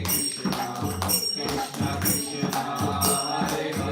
Krishna, Krishna Krishna, Hare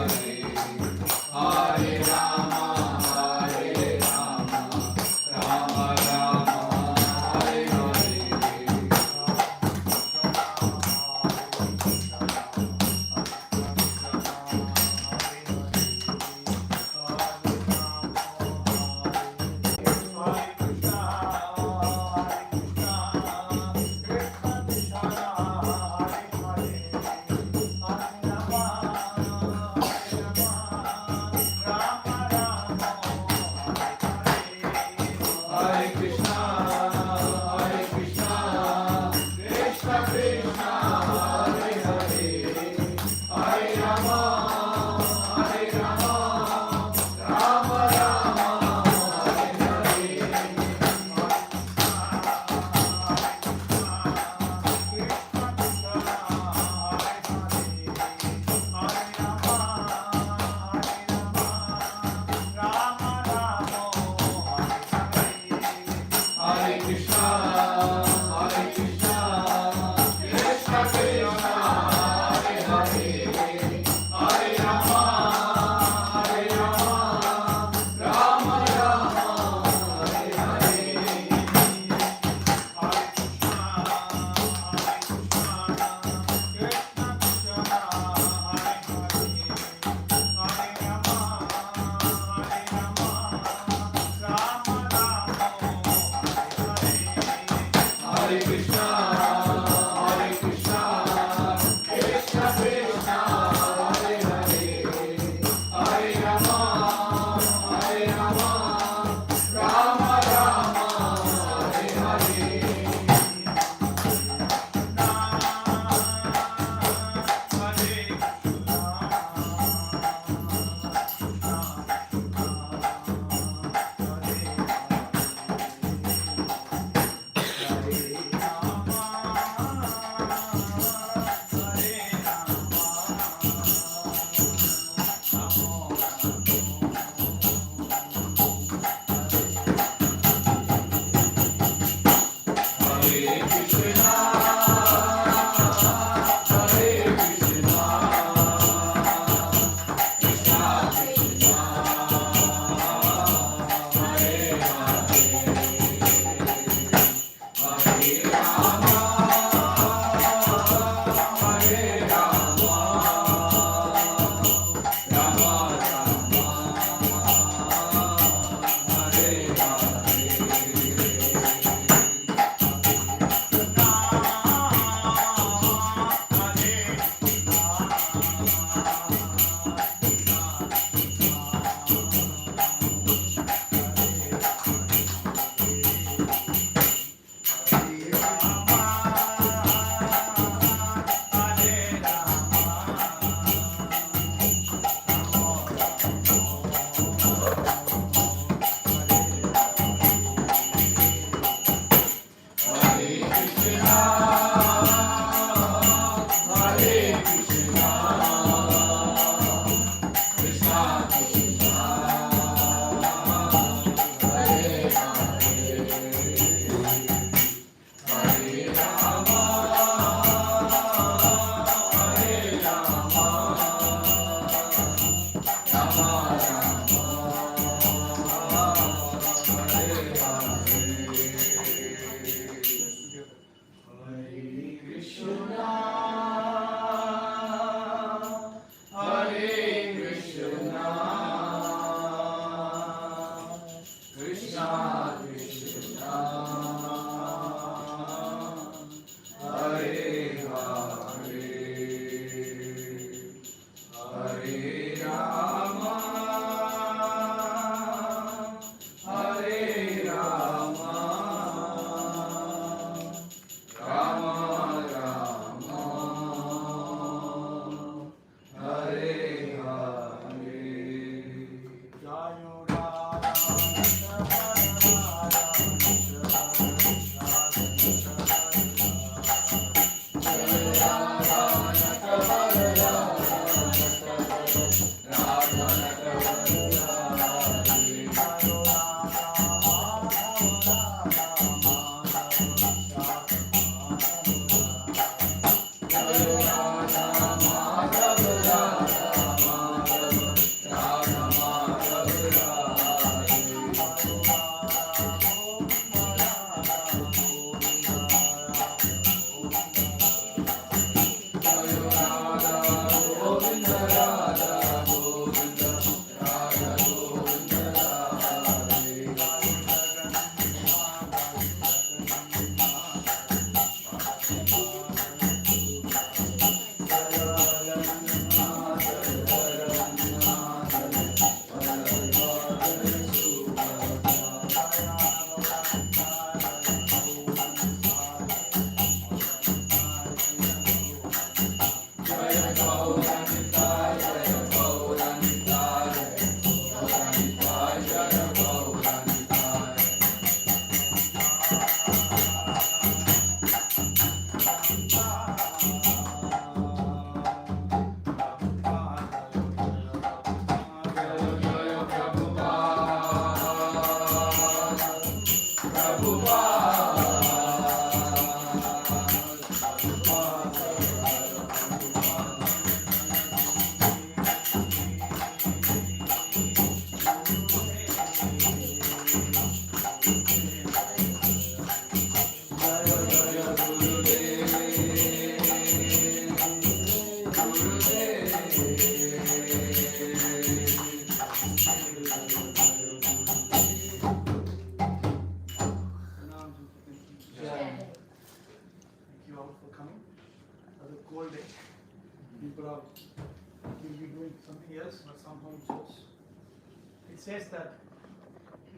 Says that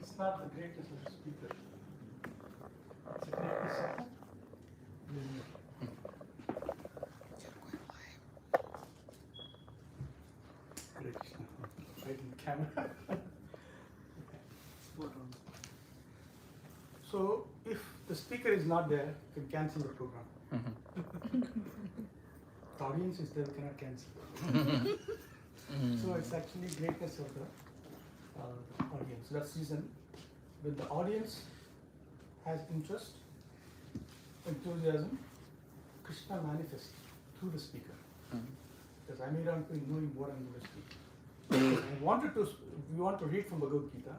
it's not the greatness of the speaker, it's the greatness of the listener. Hare Krishna. Right in the camera. So, if the speaker is not there, you can cancel the program. The audience is there, we cannot cancel. So, it's actually greatness of the audience. That's the reason when the audience has interest, enthusiasm, Krishna manifests through the speaker. Because I may not be knowing what I'm going to speak. We want to read from Bhagavad Gita.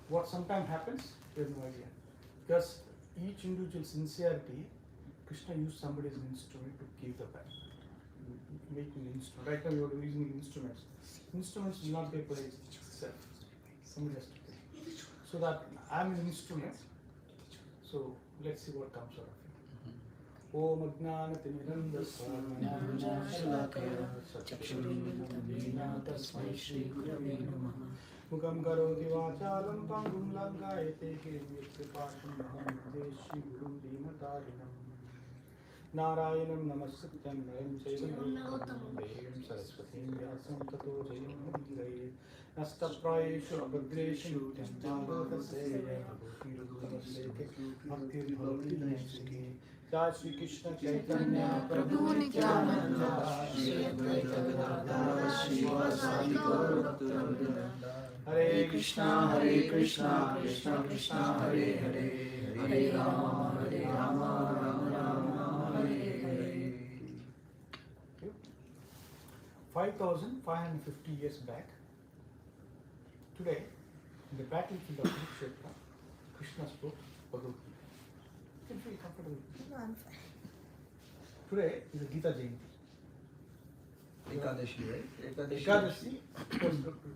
What sometimes happens, there's no idea. Because each individual sincerity, Krishna used somebody as an instrument to give the back. Making an instrument. Right now you are using instruments. Instruments will not get played itself. Somebody has to play. So that I'm an instrument. So let's see what comes out of it. Om Ajnanatimidandasya Mukam karoti vachalam pangum langayate kirmyatkripasham Shri Guru Deenatarinam Narayanam Namaskrityam Naram Chaivam Devim Saraswatim Vyasam Tato Jayam Mudiraye Nastaprayeshu Abhadreshu Tyantambhataseya Bhakti Bhakti Bhakti Naisiki Jai Shri Krishna Chaitanya Prabhu Nityananda Shri Advaita Gadadhara Srivasadi Gaurabhakta Hare Krishna Krishna Krishna Hare Hare Hare Rama Rama Rama Hare Hare. 5,550 years back, today, in the battlefield of Kurukshetra, Krishna spoke Bhagavad Gita. You can feel comfortable. No, I'm fine. Today is a Gita Jayanti. Ekadashi, right? Ekadashi,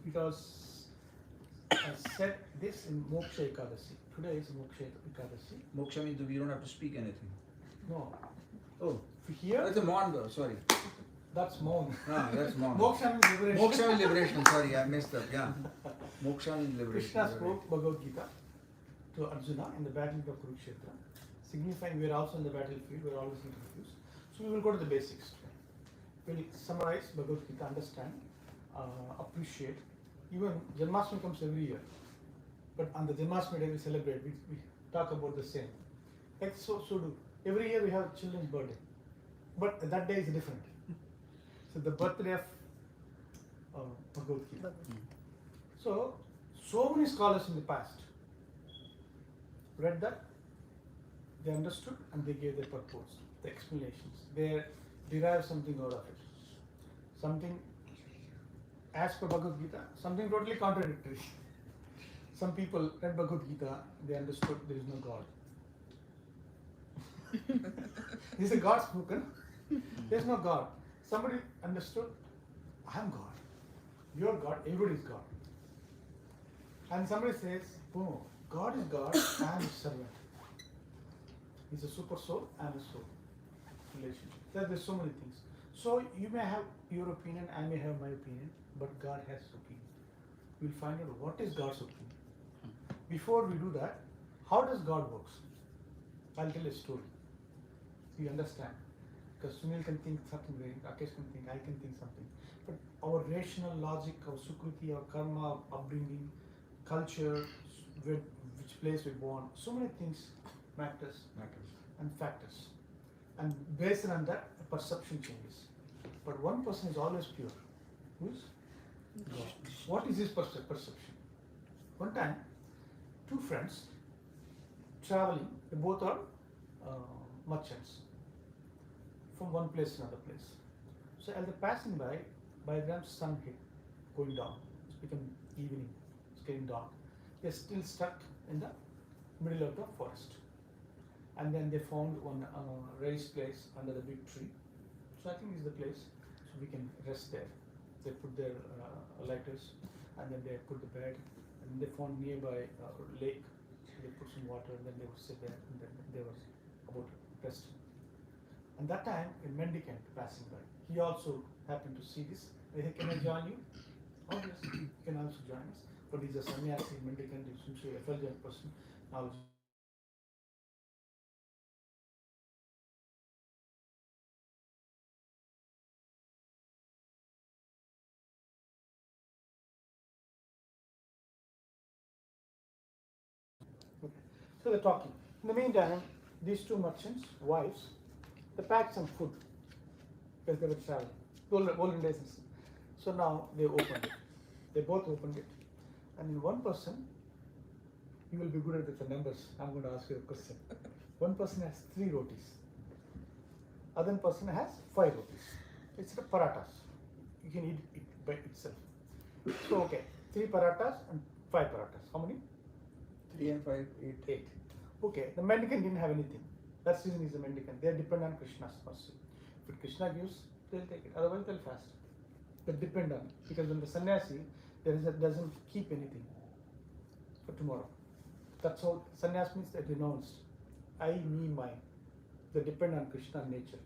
it was said this in Moksha Ekadashi. Today is Moksha Ekadashi. Moksha means we don't have to speak anything. No. Oh, Here, that's a Mon though, sorry. that's Maun. Ah, that's Mon. Moksha means liberation. Moksha means liberation, sorry, I messed up, yeah. Moksha means liberation. Krishna spoke Bhagavad Gita to Arjuna in the battle of Kurukshetra, signifying we are also in the battlefield, we are always confused. So we will go to the basics. We will summarize Bhagavad Gita, understand, appreciate. Even Janmashtami comes every year, but on the Janmashtami day we celebrate, we talk about the same. Like so do. Every year we have children's birthday, but that day is different. So the birthday of Bhagavad Gita. So many scholars in the past read that, they understood and they gave their purpose, the explanations. They derived something out of it. Something as per Bhagavad Gita, something totally contradictory. Some people read Bhagavad Gita, they understood there is no God. Is a God spoken? There is no God. Somebody understood, I am God. You are God, everybody is God. And somebody says, oh, God is God, I am his servant. He's a super soul, I am a soul. Relationship. There's so many things. So you may have your opinion, I may have my opinion, but God has his opinion. We'll find out what is God's opinion. Before we do that, how does God works? I'll tell a story. So you understand. Because Sunil can think something way, Rakesh can think, I can think something. But our rational logic, our sukruti, our karma, upbringing, culture, which place we born, so many things matters and factors. And based on that, perception changes. But one person is always pure. Who is? God. What is his perception? One time, two friends traveling, they both are merchants from one place to another place. So as they're passing by them sun hit, going down. It's become evening, it's getting dark. They're still stuck in the middle of the forest. And then they found one raised place under the big tree. So I think this is the place, so we can rest there. They put their lighters, and then they put the bed, and they found nearby lake. So they put some water, and then they would sit there, and then they were about resting. And that time, a mendicant passing by, he also happened to see this. He said, can I join you? Oh yes, you can also join us. But he's a sannyasi, mendicant, he's also a effulgent person. Now, okay. So they're talking. In the meantime, these two merchants, wives, they packed some food because they were traveling, olden days. So now they opened it. They both opened it. And one person, you will be good at the numbers. I'm going to ask you a question. One person has 3 rotis. Other person has 5 rotis. It's the parathas. You can eat it by itself. So okay, 3 parathas and 5 parathas. How many? 3 and 5, 8. 8. Okay, the mendicant didn't have anything. That's the reason he's a mendicant. They are dependent on Krishna's mercy. If Krishna gives, they'll take it. Otherwise, they'll fast. They depend on it. Because when the sannyasi doesn't keep anything for tomorrow. That's how sannyas means they renounced. I, me, mine. They depend on Krishna nature.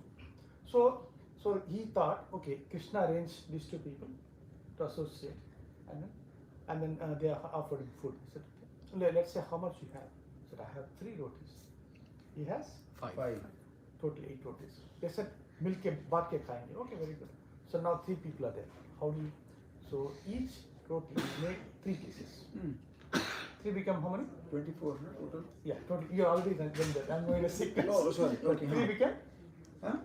So he thought, okay, Krishna arranged these 2 people to associate, and then they are offered him food. He said, okay, let's say how much you have. He said, I have 3 rotis. He has 5. Total 8 rotis. They said, milk ke baat ke khayenge. Okay, very good. So now 3 people are there. How do you? So each roti made 3 pieces. 3 become how many? 24 total? Yeah, total. You already done that. I'm going to sequence. Oh, sorry. Okay. 3 became? Huh?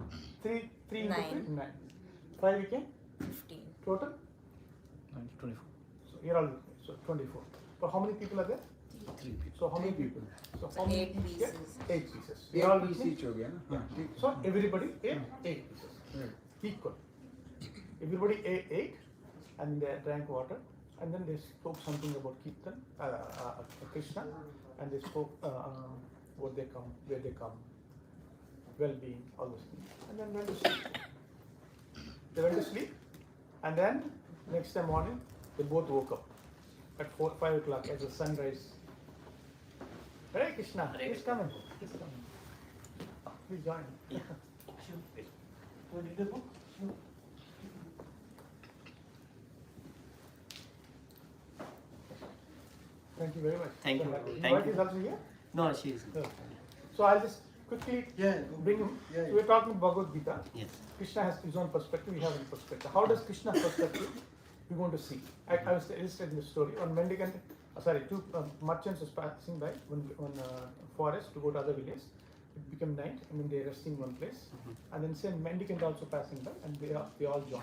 3 into 9. 3? 9. 5 became? 15. Total? 24. So you're all, so 24. But how many people are there? 3 people. So how many 3 people? So So how many 8 each get? pieces. 8 pieces. 8 You're all piece with me? each हो गया ना? Yeah. हाँ, ठीक है. So everybody ate 8 pieces. Right. Equal. Everybody ate 8 and they drank water, and then they spoke something about Kirtan, Krishna, and they spoke what they come, where they come, well-being, all those things, and then went to sleep. They went to sleep, And then next day morning, they both woke up at 5 o'clock as the sunrise. Hare Krishna, he's coming. He's coming. Please join. Yeah. Want to read the book? Thank you very much. Thank you. Your Thank wife you. is also here? No, she is. No. So I'll just quickly bring him. Yeah, So we're talking Bhagavad Gita. Yes. Krishna has his own perspective, we have a perspective. How does Krishna's perspective we're going to see? I was illustrating the story. On Mendicant, two merchants was passing by one forest to go to other village. It became night. I mean, they're resting in one place. And then same mendicant also passing by, and they all joined.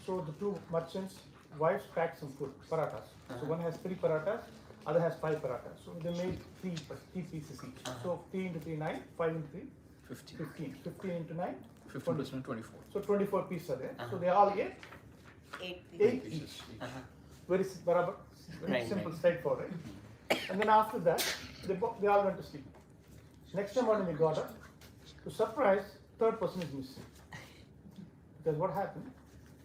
So the two merchants' wives packed some food, parathas. So one has 3 parathas, other has 5 parathas. So they made 3 pieces each. So 3 into 3, 9, 5 into 3, 15. 15 into 9, 15 plus 1, 24. so 24 pieces are there. So they all ate 8 each. Very Right, simple, right. straightforward. And then after that, they all went to sleep. Next time morning they got up. To surprise, third person is missing. Because what happened?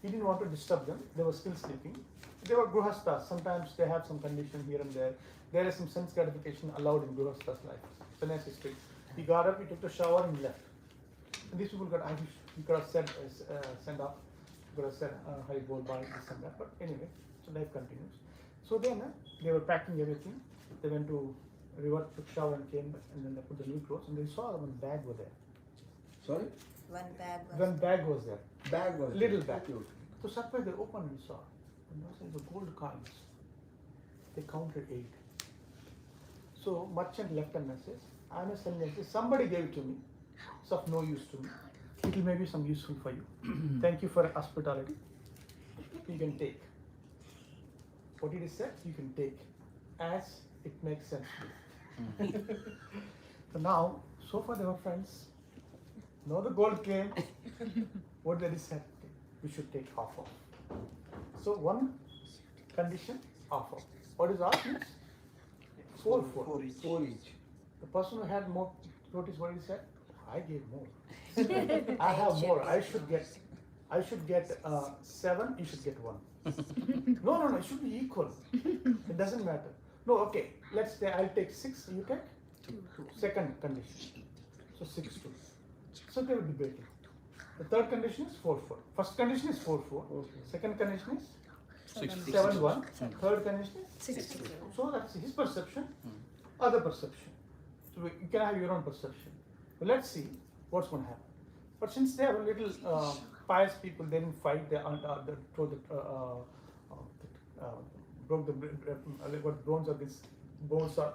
He didn't want to disturb them. They were still sleeping. They were gruhasthas. Sometimes they have some condition here and there. There is some sense gratification allowed in gruhasthas' life. Sannyasi street. He got up, he took a shower and left. And these people got angry. He could have said, send up. He could have said, Hari bol bye, this and that. But anyway, so life continues. So then they were packing everything. They went to river, took shower and came back, and then they put the new clothes, and they saw one bag was there. Sorry? One bag was there. Bag was Little there. bag. Okay, okay. So surprised they opened and saw. And those are the gold coins. They counted 8. So merchant left a message. I'm a sannyasi. Somebody gave it to me. It's of no use to me. It will maybe some useful for you. Thank you for hospitality. You can take. What it is said, you can take as it makes sense to you. So now, so far they were friends. Now the gold came. What they said, we should take half off. So one condition, half off. What is half means? 4. 4 each. The person who had more, notice what he said? I gave more. I have more. I should get 7. You should get 1. No. It should be equal. It doesn't matter. No, okay. Let's say I'll take 6. You take 2. Second condition. So 6 2. So they were debating. The third condition is 4 4. First condition is 4 4. Okay. Second condition is 6, 7 1. Third condition is 6 2. so that's his perception, other perception. So you can have your own perception. But let's see what's going to happen. But since they are a little pious people, they didn't fight. They broke the bones of this bones are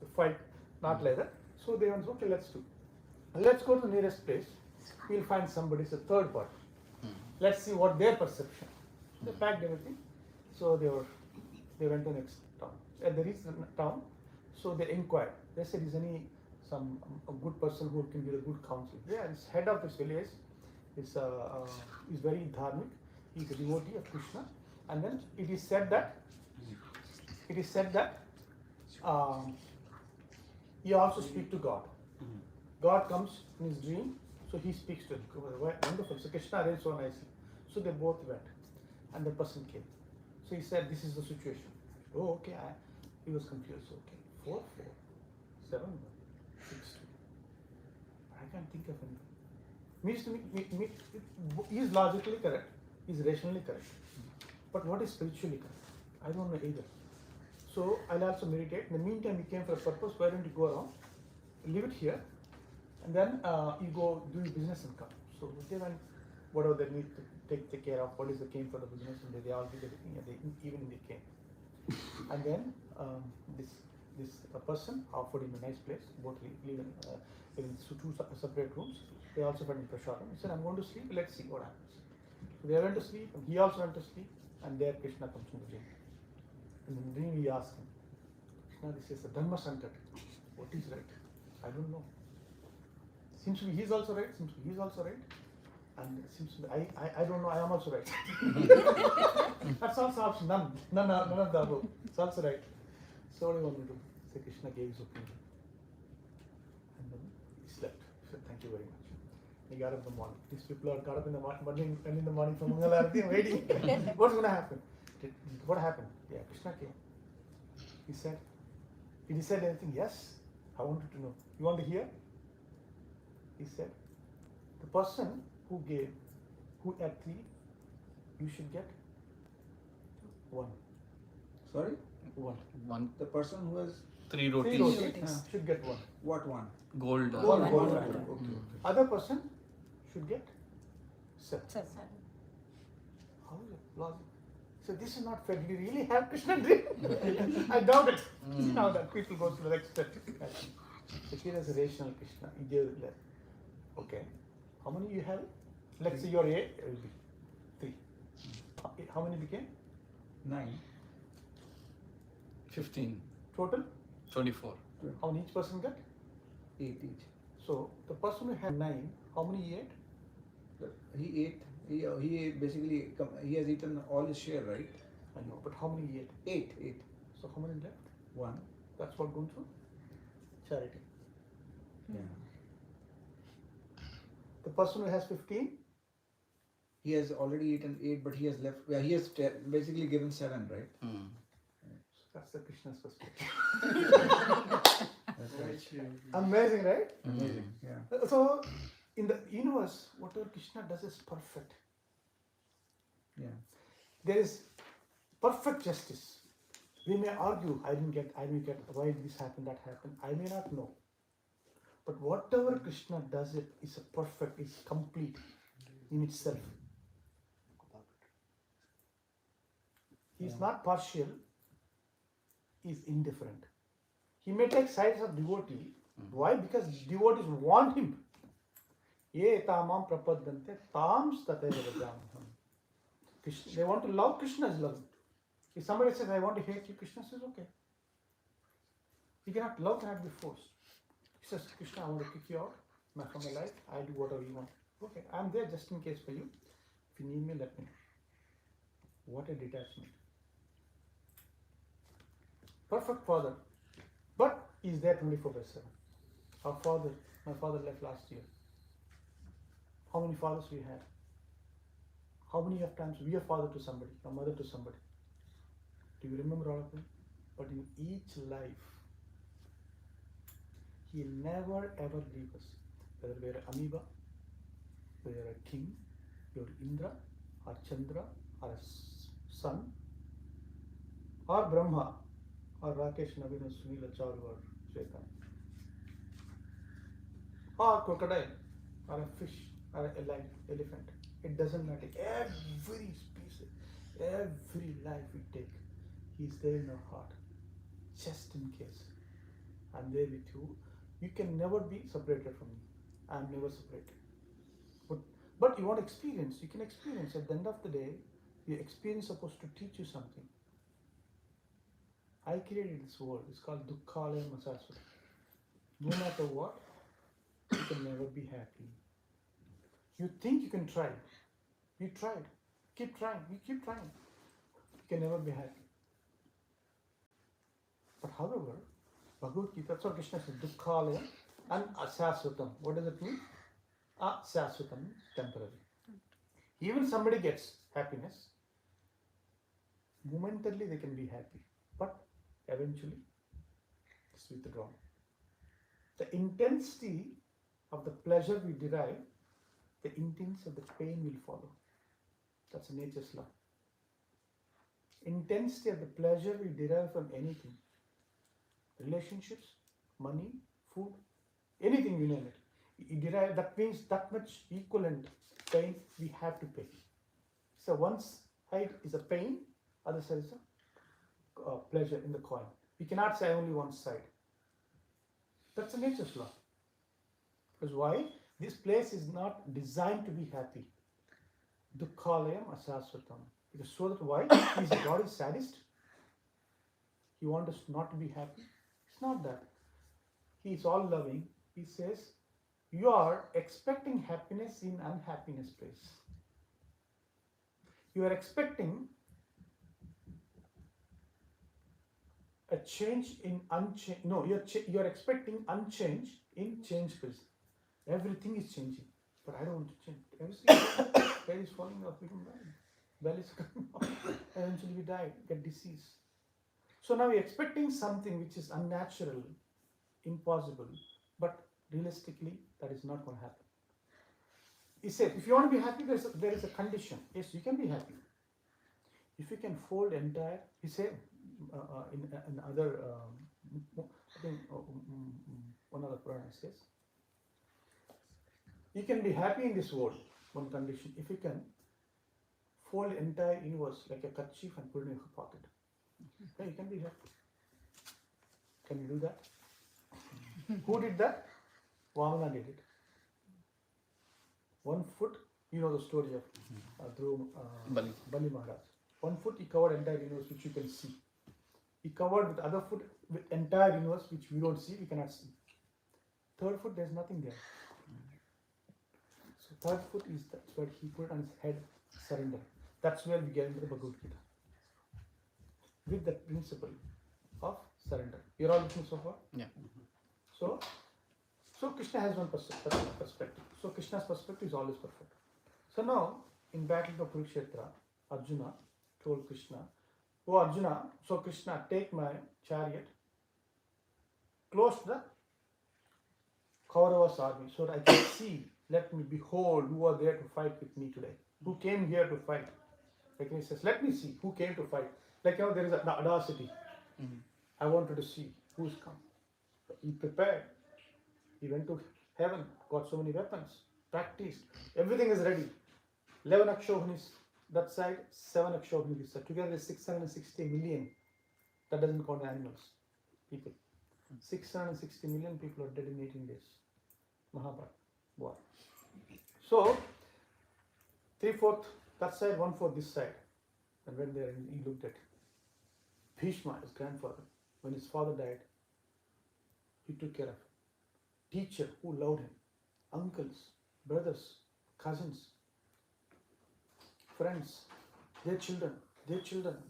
the fight, not leather. So they went, okay, let's do. Let's go to the nearest place. We'll find somebody, it's a third party. Let's see what their perception. They packed everything. So they went to the next town. They reached the town, so they inquired. They said, is a good person who can give a good counsel? Yeah, this head of this village is very dharmic. He's a devotee of Krishna. And then it is said that he also speaks to God. God comes in his dream, so he speaks to him. Wonderful. So Krishna arranged so nicely. So they both went, and the person came. So he said, this is the situation. Oh, okay. He was confused. Okay, 4 4, 7 1, 6 2. I can't think of anything. Means to me, he is logically correct. He is rationally correct. But what is spiritually correct? I don't know either. So I'll also meditate. In the meantime, you came for a purpose. Why don't you go around, leave it here, and then you go do your business and come. So they went, whatever they need to take care of, what is the came for the business, and they all did everything, and even they came. And then this person offered him a nice place, both live in 2 separate rooms. They also went in prasadam. He said, I'm going to sleep, let's see what happens. So they went to sleep, and he also went to sleep, and there Krishna comes in the dream. And in the dream he asked him, Krishna, this is a Dharma Sankat. What is right? I don't know. Seems to be he's also right, seems to be he's also right. And it seems to be, I don't know, I am also right. That's also option, none of the above. It's also right. So what do you want me to do? So Krishna gave his opinion. And then he slept. He said, thank you very much. He got up in the morning. These people are got up in the morning, and in the morning from Mangalarati, waiting. What's going to happen? What happened? Yeah, Krishna came. He said, did he say anything? Yes. I wanted to know. You want to hear? He said, the person who had 3, you should get 1. Sorry? 1. One, The person who has 3 3 rotis. rotis should get 1. what one? Gold. Gold. Gold. Right. Okay. Other person should get 7. How is it logic? So this is not fair. Did you really have Krishna dream? I doubt it. Now that people go to the next step. So here is a rational Krishna. He gave it there. Okay. How many you have? Let's say your A will be 3. How many became? 9. 15. Total? 24. How many each person got? 8 each. So the person who had 9, how many he ate? He ate. He ate basically. He has eaten all his share, right? I know, but how many he ate? 8. So how many left? 1. That's what going through? Charity. Yeah. The person who has 15, He has already eaten 8, but he has left. Yeah, he has basically given 7, right? Mm. that's the Krishna's perspective. That's right. Amazing, right? Amazing. Yeah. So, in the universe, whatever Krishna does is perfect. Yeah. There is perfect justice. We may argue, I may get, why this happened, that happened. I may not know. But whatever Krishna does it is a perfect, is complete in itself. He is not partial, he is indifferent. He may take sides of devotee. Why? Because devotees want him. Ye tamam prapaddante tams tateva vajamaham. They want to love, Krishna is loving. If somebody says, I want to hate you, Krishna says, okay. You cannot, love cannot be forced. He says, Krishna, I want to kick you out from my life. I'll do whatever you want. Okay, I'm there just in case for you. If you need me, let me know. What a detachment. Perfect father. But he's there 24/7. Our father, my father left last year. How many fathers we had? How many of times we are father to somebody, a mother to somebody? Do you remember all of them? But in each life, he never ever leave us. Whether we are amoeba, whether you're a king, you're Indra, or Chandra, or a sun, or Brahma, or Rakesh, Naveen, or Sunil, Charu, or Chaitanya, or crocodile, or a fish, or a elephant. It doesn't matter. Every species, every life we take, he's there in our heart. Just in case. I'm there with you. You can never be separated from me. I'm never separated. But you want experience. You can experience. At the end of the day, your experience is supposed to teach you something. I created this world. It's called Dukkhalaya Masasura. No matter what, you can never be happy. You think you can try. You tried. Keep trying. You keep trying. You can never be happy. But however, Bhagavad Gita, that's what Krishna says, Dukkhalaya and Asasvatam. What does it mean? Asasvatam, temporary. Even somebody gets happiness, momentarily they can be happy, but eventually it's withdrawn. The intensity of the pleasure we derive, the intensity of the pain will follow. That's nature's law. Intensity of the pleasure we derive from anything. Relationships, money, food, anything you name it. You derive, that means that much equivalent pain we have to pay. So one side is a pain, other side is a pleasure in the coin. We cannot say only one side. That's a nature's law. Because why? This place is not designed to be happy. Dukkhalayam asasvatam. Because so that why? Is God is sadist? He wants us not to be happy? It's not that. He is all loving. He says, you are expecting happiness in unhappiness place. You are expecting a change in unchange. No, you are expecting unchange in change place. Everything is changing. But I don't want to change. Everything, hair is falling off, become bad. Belly is coming off. Eventually we die, get disease. So now we're expecting something which is unnatural, impossible, but realistically that is not going to happen. He said, if you want to be happy, there is a condition. Yes, you can be happy. If you can fold entire, he said in other, I think one of the Puranas says, you can be happy in this world, one condition, if you can fold entire universe like a kerchief and put it in your pocket. Then you can be happy. Can you do that? Who did that? Vamana did it. 1 foot, you know the story of Bali. Bali Maharaj. 1 foot he covered entire universe which you can see. He covered with other foot with entire universe which we don't see, we cannot see. 3rd foot there's nothing there. So 3rd foot is that's where he put on his head, surrender. That's where we get into the Bhagavad Gita. With the principle of surrender. You're all listening so far? Yeah. So Krishna has one perspective. So Krishna's perspective is always perfect. So now, in battle of Kurukshetra, Arjuna told Krishna, "Oh Arjuna, so Krishna, take my chariot, close to the Kauravas army, so that I can see, let me behold who are there to fight with me today. Who came here to fight?" Like he says, let me see who came to fight. Like there is an audacity. I wanted to see who's come. He prepared. He went to heaven, got so many weapons, practiced. Everything is ready. 11 Akshobhanis that side, 7 Akshobhanis this side. Together is 660 million. That doesn't count animals, people. 660 million people are dead in 18 days. Mahabharata war. So, 3/4 that side, 1/4 this side. And when there, he looked at Bhishma, his grandfather. When his father died, he took care of him. Teacher who loved him, uncles, brothers, cousins, friends, their children,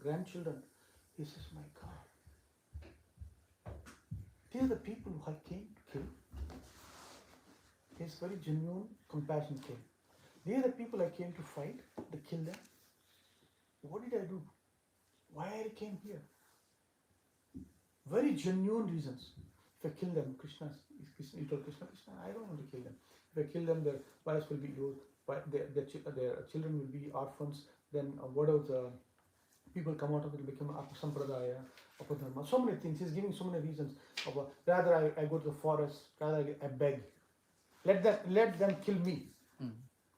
grandchildren. He says, my God, these are the people who I came to kill. His very genuine compassion came. These are the people I came to fight, to kill them. What did I do? Why I came here? Very genuine reasons. If I kill them, he told Krishna, I don't want to kill them. If I kill them, their wives will be youth, their children will be orphans. Then whatever the people come out of it will become sampradaya, apadharma. So many things. He's giving so many reasons. Rather I go to the forest. Rather I beg. Let them kill me.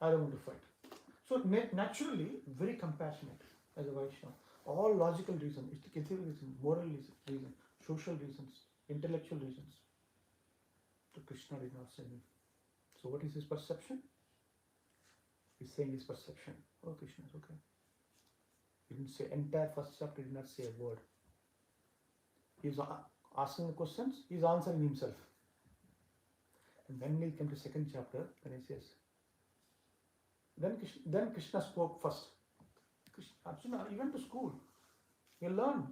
I don't want to fight. So naturally, very compassionate as a Vaishnava. All logical reasons, ethical reasons, moral reasons, social reasons, intellectual reasons. So Krishna did not say me. So what is his perception? He's saying his perception. Oh, Krishna is okay. He didn't say entire first chapter. He did not say a word. He's asking the questions. He's answering himself. And when we come to second chapter, then he says. Then Krishna spoke first. Arjuna, you went to school. You learned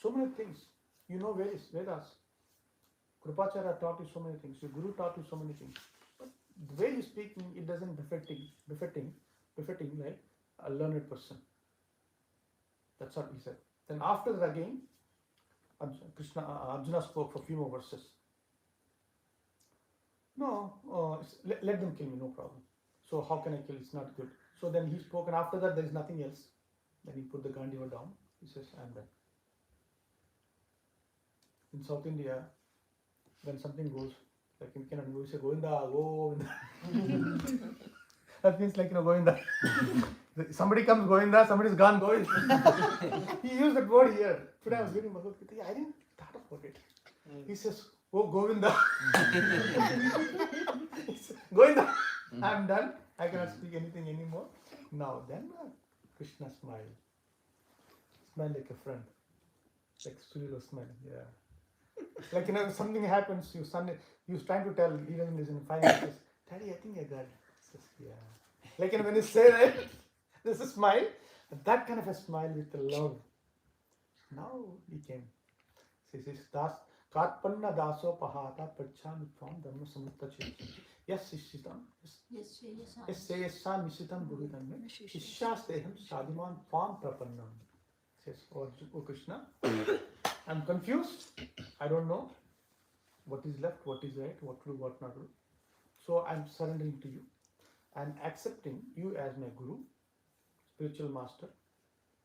so many things. You know Vedas. Kripacharya taught you so many things. Your Guru taught you so many things. But the way you speak, it doesn't befitting like a learned person. That's what he said. Then after that again, Arjuna spoke for a few more verses. No, let them kill me, no problem. So how can I kill? It's not good. So then he spoke, and after that there is nothing else. Then he put the Gandiva down. He says, I am done. In South India, when something goes, like in Kannada, we say Govinda, Govinda. That means like, Govinda. Somebody comes Govinda, somebody's gone Govinda. He used that word here. Today I was reading Bhagavad Gita. I didn't thought about it. He says, oh Govinda. Govinda. I'm done. I cannot speak anything anymore. Now then, Krishna smiled. Smile like a friend. Like Surila smile. Yeah. Like, something happens, you're trying to tell, he doesn't listen. Finally he says, Daddy, I think I got it. He says, yeah. Like, when you say that, there's a smile. That kind of a smile with the love. Now he came. He says, Karpanna daso pahata pachami tvam dhamma samutta cheti. Yes, Shishitam. Yes, yes, Yes, Seyasa Nishitam Buhitam. Shishasteham Sadiman Pam Prapannam. Says, O Krishna, I'm confused. I don't know what is left, what is right, what to do, what not to do. So I'm surrendering to you. I'm accepting you as my guru, spiritual master,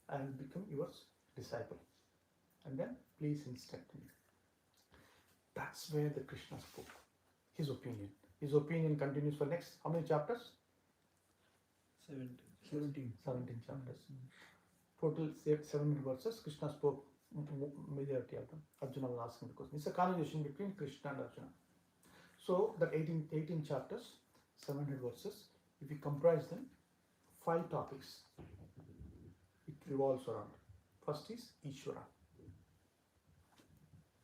and become your disciple. And then please instruct me. That's where the Krishna spoke. His opinion. His opinion continues for next how many chapters? 17. 17 chapters. Total 700 verses. Krishna spoke majority of them. Arjuna was asking the question. It's a conversation between Krishna and Arjuna. So that 18 chapters, 700 verses, if we comprise them, 5 topics it revolves around. First is Ishvara.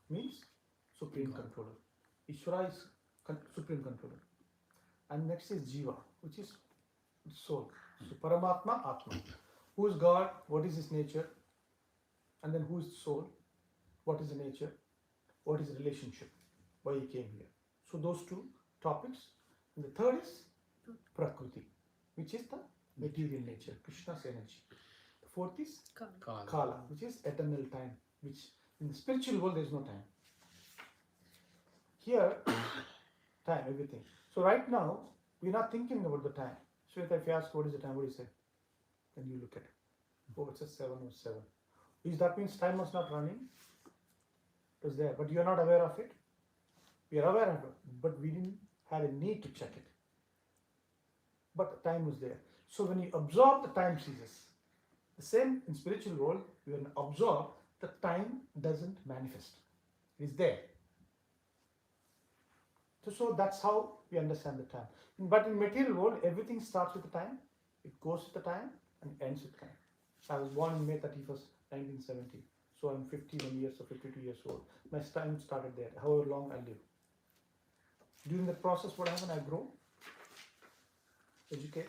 Means supreme controller. Ishvara is supreme controller. And next is Jiva, which is soul. So Paramatma, Atma. Who is God? What is his nature? And then who is the soul? What is the nature? What is the relationship? Why he came here? So those 2 topics. And the third is Prakriti, which is the material nature, Krishna's energy. The fourth is Kala, which is eternal time, which in the spiritual world there is no time. Here, time, everything. So right now, we're not thinking about the time. So if you ask what is the time, what do you say? Then you look at it. Oh, it's a 7:07. Is that means time was not running? It was there, but you are not aware of it. We are aware of it, but we didn't have a need to check it. But the time was there. So when you absorb, the time ceases. The same in spiritual world, when you absorb, the time doesn't manifest. It is there. So that's how we understand the time. But in material world, everything starts with the time, it goes with the time, and ends with time. I was born on May 31st, 1970. So I'm 51 years or 52 years old. My time started there, however long I live. During the process, what happened? I grow, educate,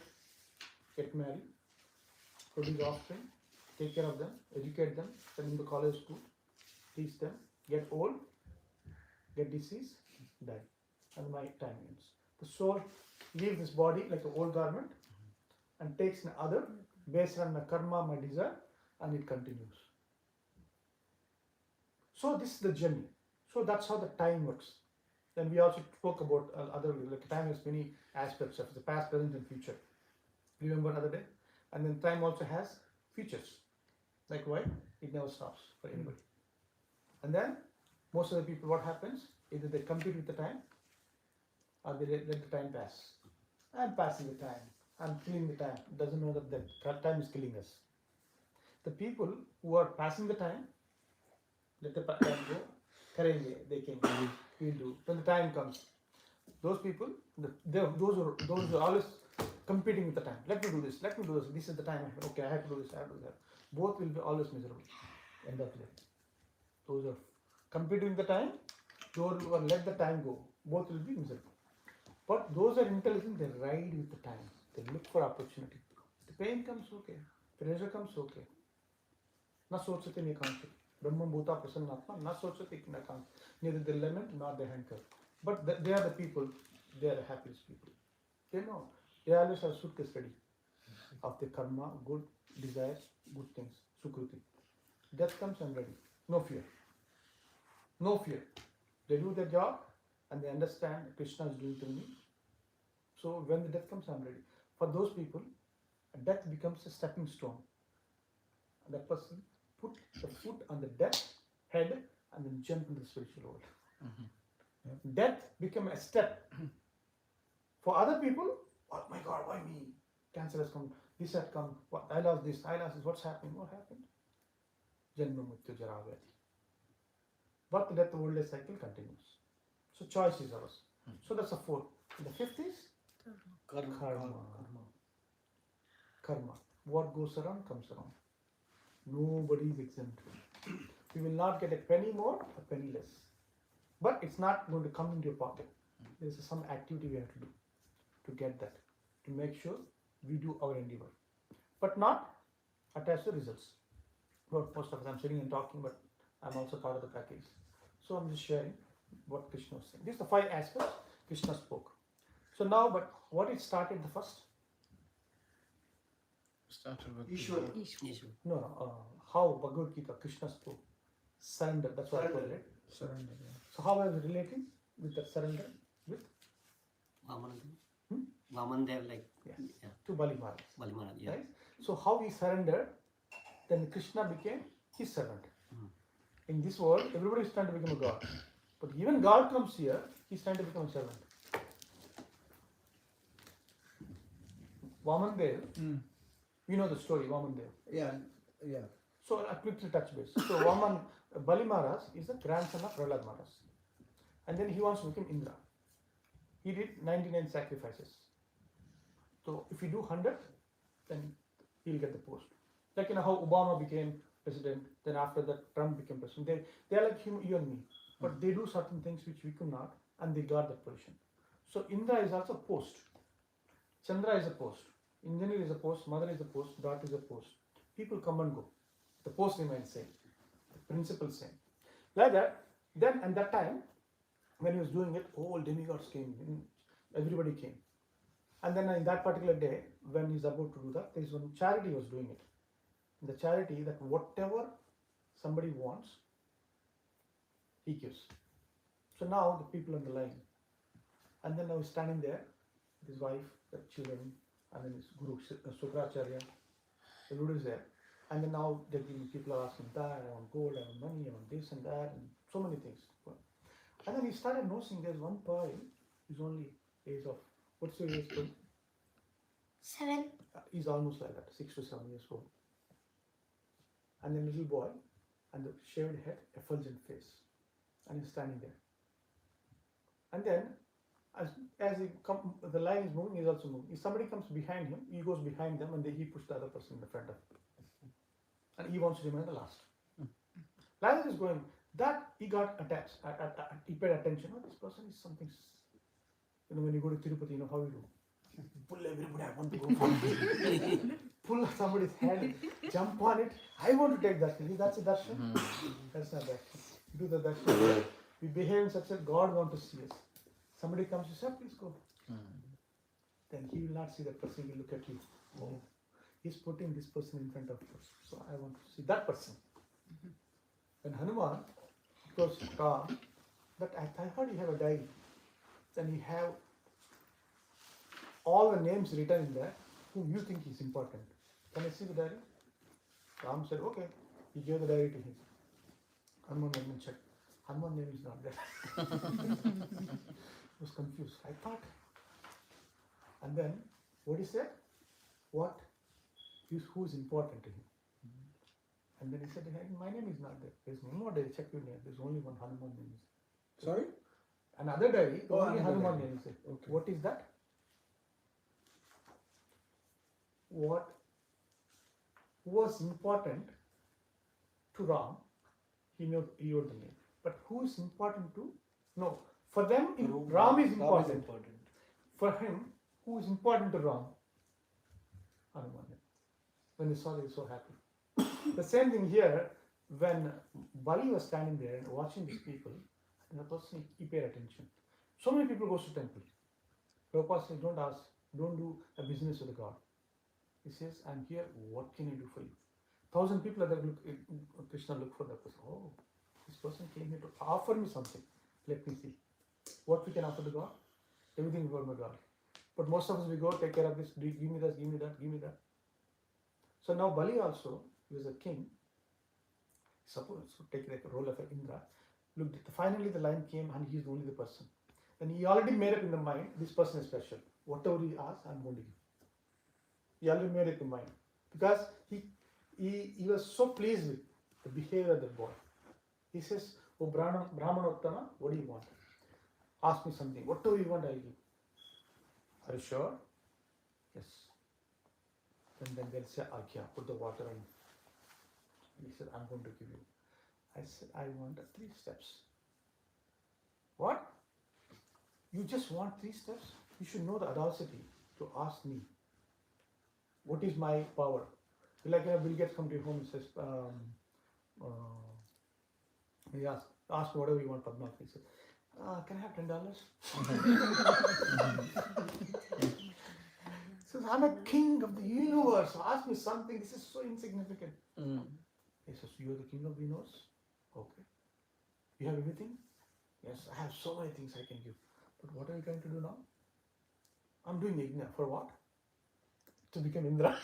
get married, produce offspring, take care of them, educate them, send them to college, school, teach them, get old, get disease, die. And my time ends. The soul leaves this body like an old garment and takes another based on my karma, my desire, and it continues. So this is the journey. So that's how the time works. Then we also spoke about other, like time has many aspects of the past, present, and future. Remember another day? And then time also has features. Like why? It never stops for anybody. And then most of the people, what happens? Either they compete with the time or they let the time pass. I'm passing the time. I'm killing the time. Doesn't know that the time is killing us. The people who are passing the time, let the time go, they can do, we'll do. When the time comes, those people, those are always competing with the time. Let me do this, this is the time, okay, I have to do this, I have to do that. Both will be always miserable. End of the day. Those are competing with the time, those who are let the time go, both will be miserable. But those are intelligent, they ride with the time. They look for opportunity. The pain comes, okay. Pressure comes, okay. Na sochate ne kaante. Brahman bhuta prasannatma. Na sochate ne kaante. Neither they lament nor they hanker. But they are the people, they are the happiest people. They know. They always have suitcase ready of their karma, good desires, good things, sukruti. Death comes, I'm ready. No fear. No fear. They do their job and they understand Krishna is doing through me. So when the death comes, I'm ready. For those people, death becomes a stepping stone. And that person put the foot on the death head and then jump into the spiritual world. Mm-hmm. Death become a step. For other people, oh my God, why me? Cancer has come, this had come, I lost this, what's happening? What happened? Janma Mrityu Jara Vyadhi. Birth, death, old age cycle continues. So choice is ours. So that's a 4. The 5th is karma. Karma. What goes around comes around. Nobody is exempt. You will not get a penny more, a penny less. But it's not going to come into your pocket. There is some activity we have to do to get that, to make sure we do our endeavor. But not attach the results. Well, most of us, I'm sitting and talking, but I'm also part of the package. So I'm just sharing what Krishna was saying. These are the 5 aspects Krishna spoke. So now, but what it started the first? Started with Ishwar. Issue. No. How Bhagavad Gita Krishna spoke? Surrender. That's what I call it. Surrender. Yeah. So how was it relating with the surrender with Vamandev. Vamandev, like, yes yeah, to Bali Maharaj? Bali Maharaj, yeah. Right? So how he surrendered, then Krishna became his servant. In this world, everybody is trying to become a god. But even God comes here, he's trying to become a servant. Vamandev, we know the story, Vamandev. Yeah. So I'll quickly touch base. So Bali Maharaj is the grandson of Prahlad Maharaj. And then he wants to become Indra. He did 99 sacrifices. So if you do 100, then he'll get the post. Like how Obama became president, then after that Trump became president. They're like him, you and me. But they do certain things which we could not, and they got that position. So Indra is also a post. Chandra is a post. Engineer is a post. Mother is a post. Daughter is a post. People come and go. The post remains same. The principle same. Like that, then at that time, when he was doing it, all demigods came. Everybody came. And then in that particular day, when he's about to do that, there is one charity was doing it. The charity that whatever somebody wants, he gives. So now the people on the line. And then now he's standing there, with his wife, the children, and then his Guru Sukracharya. Everybody is there. And then now people are asking that, I want gold, I want money, I want this and that, and so many things. And then he started noticing there's one boy who's only age of, what's your age? 7. He's almost like that, 6 to 7 years old. And then little boy, and the shaved head, effulgent face, and he's standing there. And then, as the line is moving, he's also moving. If somebody comes behind him, he goes behind them, and then he pushes the other person in the front of him. And he wants to remain the last. Like is going, that he got attached. He paid attention. Oh, this person is something. When you go to Tirupati, you know how you do. Pull everybody. I want to go for it. Pull somebody's head, jump on it. I want to take that. That's a darshan. That's not darshan. Do the darshan. We behave in such a God wants to see us. Somebody comes to say, please go. Then he will not see that person. He will look at you. Oh, he's putting this person in front of us. So I want to see that person. When Hanuman goes to Ram, that I heard you have a diary. Then you have all the names written in there whom you think is important. Can I see the diary? Ram said, okay. He gave the diary to him. Hanuman went and checked. Hanuman's name is not there. He was confused. I thought. And then, what he said? What? Who is important to him? And then he said, hey, my name is not there. There's no more diary. Check your name. There's only one Hanuman name. Sorry? Another diary, Oh, only another Hanuman diary. name is there. Okay. What is that? What was important to Ram, he wrote the name. But who is important to? No. For them, Ram is important. For him, who is important to Ram? Hanuman. When they saw, they were so happy. The same thing here, when Bali was standing there and watching these people, and the person, he paid attention. So many people go to temple. Prabhupada says, don't ask, don't do a business with the God. He says, I'm here, what can I do for you? 1,000 people are there, Krishna look for that person. Oh, this person came here to offer me something. Let me see. What we can offer to God? Everything for my God. But most of us, we go, take care of this, give me this, give me that, give me that. So now Bali also, he was a king, supposed to take the role of an Indra. Look, finally the line came and he's only the person. And he already made up in the mind, this person is special. Whatever he asks, I'm going to give. He already made it in mind. Because he was so pleased with the behavior of the boy. He says, oh Brahmanottama, what do you want? Ask me something. Whatever you want, I'll give. Are you sure? Yes. And then they'll say, Akhya, put the water in. He said, I'm going to give you. I said, I want 3 steps. What? You just want 3 steps? You should know the audacity to ask me. What is my power? Like Bill Gates come to your home and says, He asked me whatever you want, Padma. He said, can I have $10? He says, I'm a king of the universe. Ask me something. This is so insignificant. He says, you're the king of the universe? Okay. You have everything? Yes, I have so many things I can give. But what are you trying to do now? I'm doing Yajna. For what? To become Indra.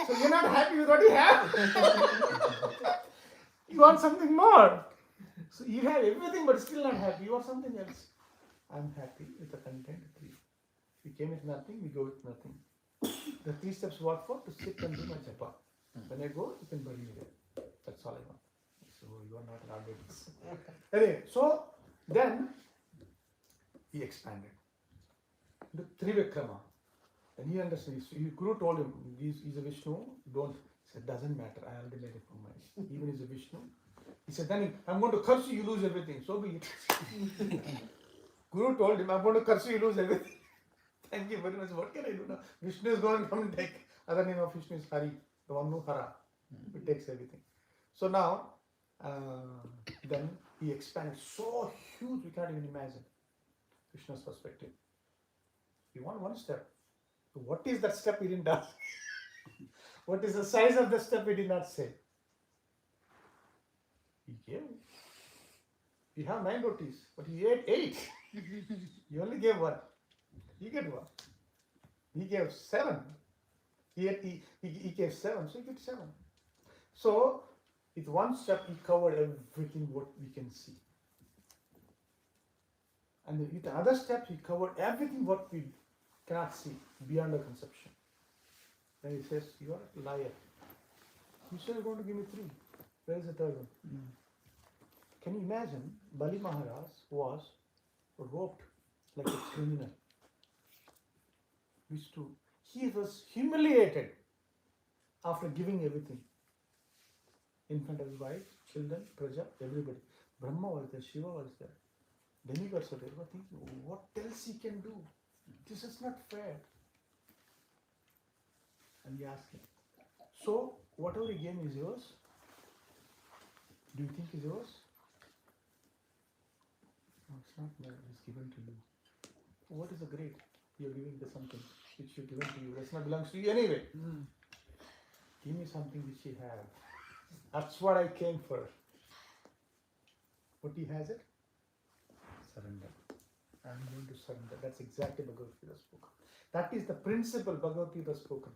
So you're not happy with what you have? You want something more. So you have everything but still not happy. You want something else. I'm happy with the content 3. We came with nothing, we go with nothing. The 3 steps what for? To sit and do my japa. When I go, you can bury me there. That's all I want. So you are not allowed to do this. Anyway, so then he expanded. The Trivikrama. And he understands. Guru told him, he's a Vishnu, don't. He said, doesn't matter, I already made it from mine. Even he's a Vishnu. He said, then I'm going to curse you, you lose everything. So be it. Guru told him, I'm going to curse you, you lose everything. Thank you very much. What can I do now? Vishnu is going to come and take. Other name of Vishnu is Hari, the one who Hara. It takes everything. So now, then he expanded so huge we can't even imagine. Krishna's perspective. He won one step. So what is that step he didn't ask? What is the size of the step he did not say? He gave. He had 9 rotis, but he ate 8. He only gave 1. He gave 1. He gave 7. He gave 7, so he gave 7. So with one step he covered everything what we can see. And with another step he covered everything what we cannot see beyond the conception. Then he says, you are a liar. You said you're going to give me 3. Where is the third one? Can you imagine? Bali Maharaj was roped like a criminal. He was humiliated after giving everything. In front of his wife, children, Praja, everybody. Brahma was there, Shiva was there. Demigods were there. They were thinking, what else he can do? This is not fair. And he asked him. So, whatever he gave me is yours. Do you think is yours? No, it's not mine. It's given to you. What is the great? You're giving the something which you given to you. That's not belongs to you anyway. Give me something which you have. That's what I came for. What he has it? Surrender. I'm going to surrender. That's exactly Bhagavad Gita spoken. That is the principle Bhagavad Gita spoken.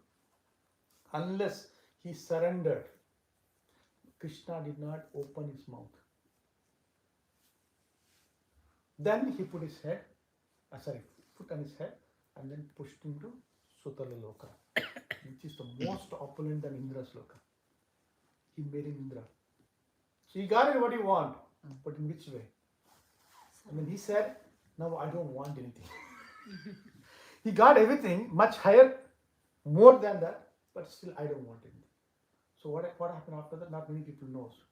Unless he surrendered, Krishna did not open his mouth. Then he put foot on his head and then pushed him to Sutala Loka, which is the most opulent than Indra's Loka. He made him Indra. So he got it what he want, but in which way? And then he said, now I don't want anything. He got everything much higher, more than that, but still I don't want anything. So what happened after that? Not many people knows.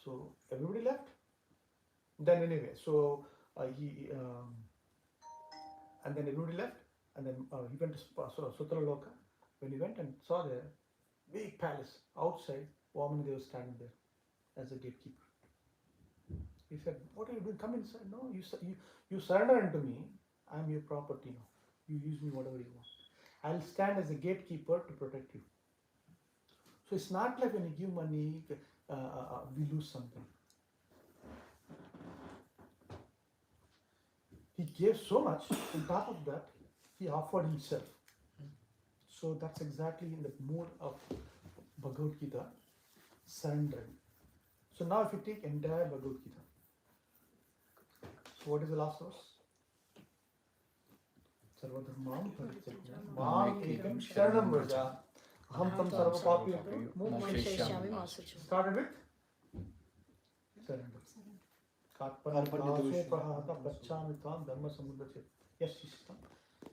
So everybody left. Then anyway, so and then everybody left, and then he went to Sutala Loka. When he went and saw the big palace outside, Vamanadeva was standing there as a gatekeeper. He said, what are you doing? Come inside. No, you surrender unto me. I am your property now. You use me whatever you want. I'll stand as a gatekeeper to protect you. So it's not like when you give money, we lose something. He gave so much, on top of that, he offered himself. So that's exactly in the mood of Bhagavad Gita, surrendering. So now if you take entire Bhagavad Gita, so what is the last verse? Sarvadharmam parityajya mam ekam sharanam vraja aham tam sarva papyam Mokshayami started with surrender. Katparadaso prahata pachami tvam dharma samudachet yashistam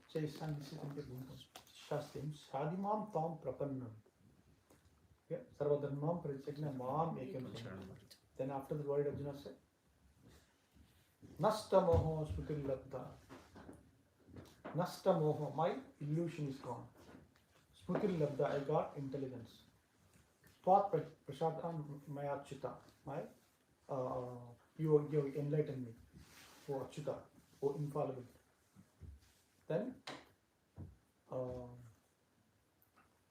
chaisan disitam bhuntam shastim sadimam tvam prapannam. Yeah, sarvadharmam parityajya mam ekam sharanam. Then after the word Arjuna said, Nasta moho smutir labdha. Nasta moho, my illusion is gone. Smutir labdha, I got intelligence. Tvat prasadam mayachita, my you enlighten me, O Achyuta, O infallible. Then,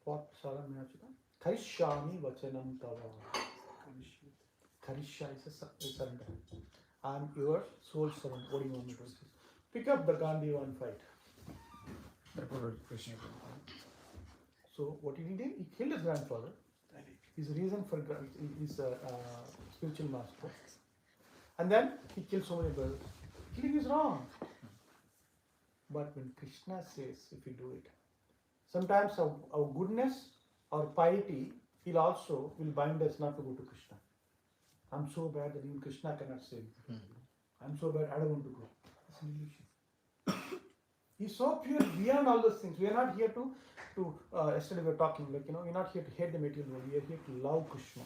what Saram Achyuta? Karishyami vachanam tava. Karishya is a surrender. I am your soul servant. What do you want me to do? Pick up the Gandhi one fight. That was Krishna. So what did he do? He killed his grandfather. His reason for his spiritual master. And then he killed so many brothers. Killing is wrong. But when Krishna says, if you do it, sometimes our goodness, our piety, will also bind us not to go to Krishna. I'm so bad that even Krishna cannot save me. I'm so bad, I don't want to go. It's an illusion. He's so pure beyond all those things. We are not here to yesterday we were talking, we're not here to hate the material world. We are here to love Krishna.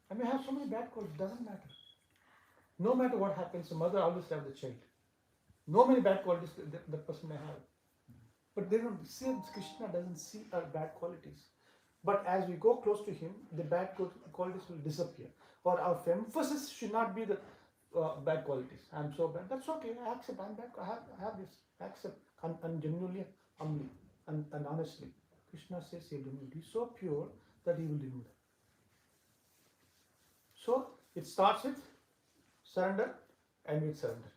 And we have so many bad qualities, it doesn't matter. No matter what happens, the mother always loves the child. No many bad qualities the person may have. But they don't see, Krishna doesn't see our bad qualities. But as we go close to him, the bad qualities will disappear. Or our emphasis should not be the bad qualities. I'm so bad. That's okay. I accept. I'm bad. I have this. I accept. And genuinely, humbly, and honestly. Krishna says he'll remove it. He's so pure that he will remove that. So it starts with surrender and with surrender.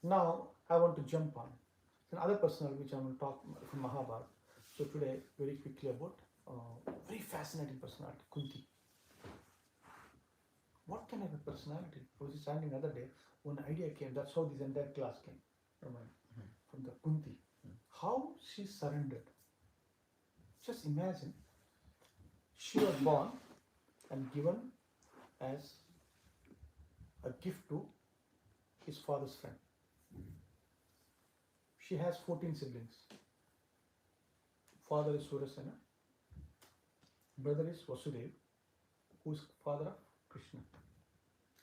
Now I want to jump on another personality which I want to talk from Mahabharata. So today, very quickly about very fascinating personality, Kunti. What kind of a personality? I was standing the other day, one idea came, that's how this entire class came from the Kunti. How she surrendered. Just imagine, she was born and given as a gift to his father's friend. She has 14 siblings. Father is Surasena, brother is Vasudev, who is father of Krishna,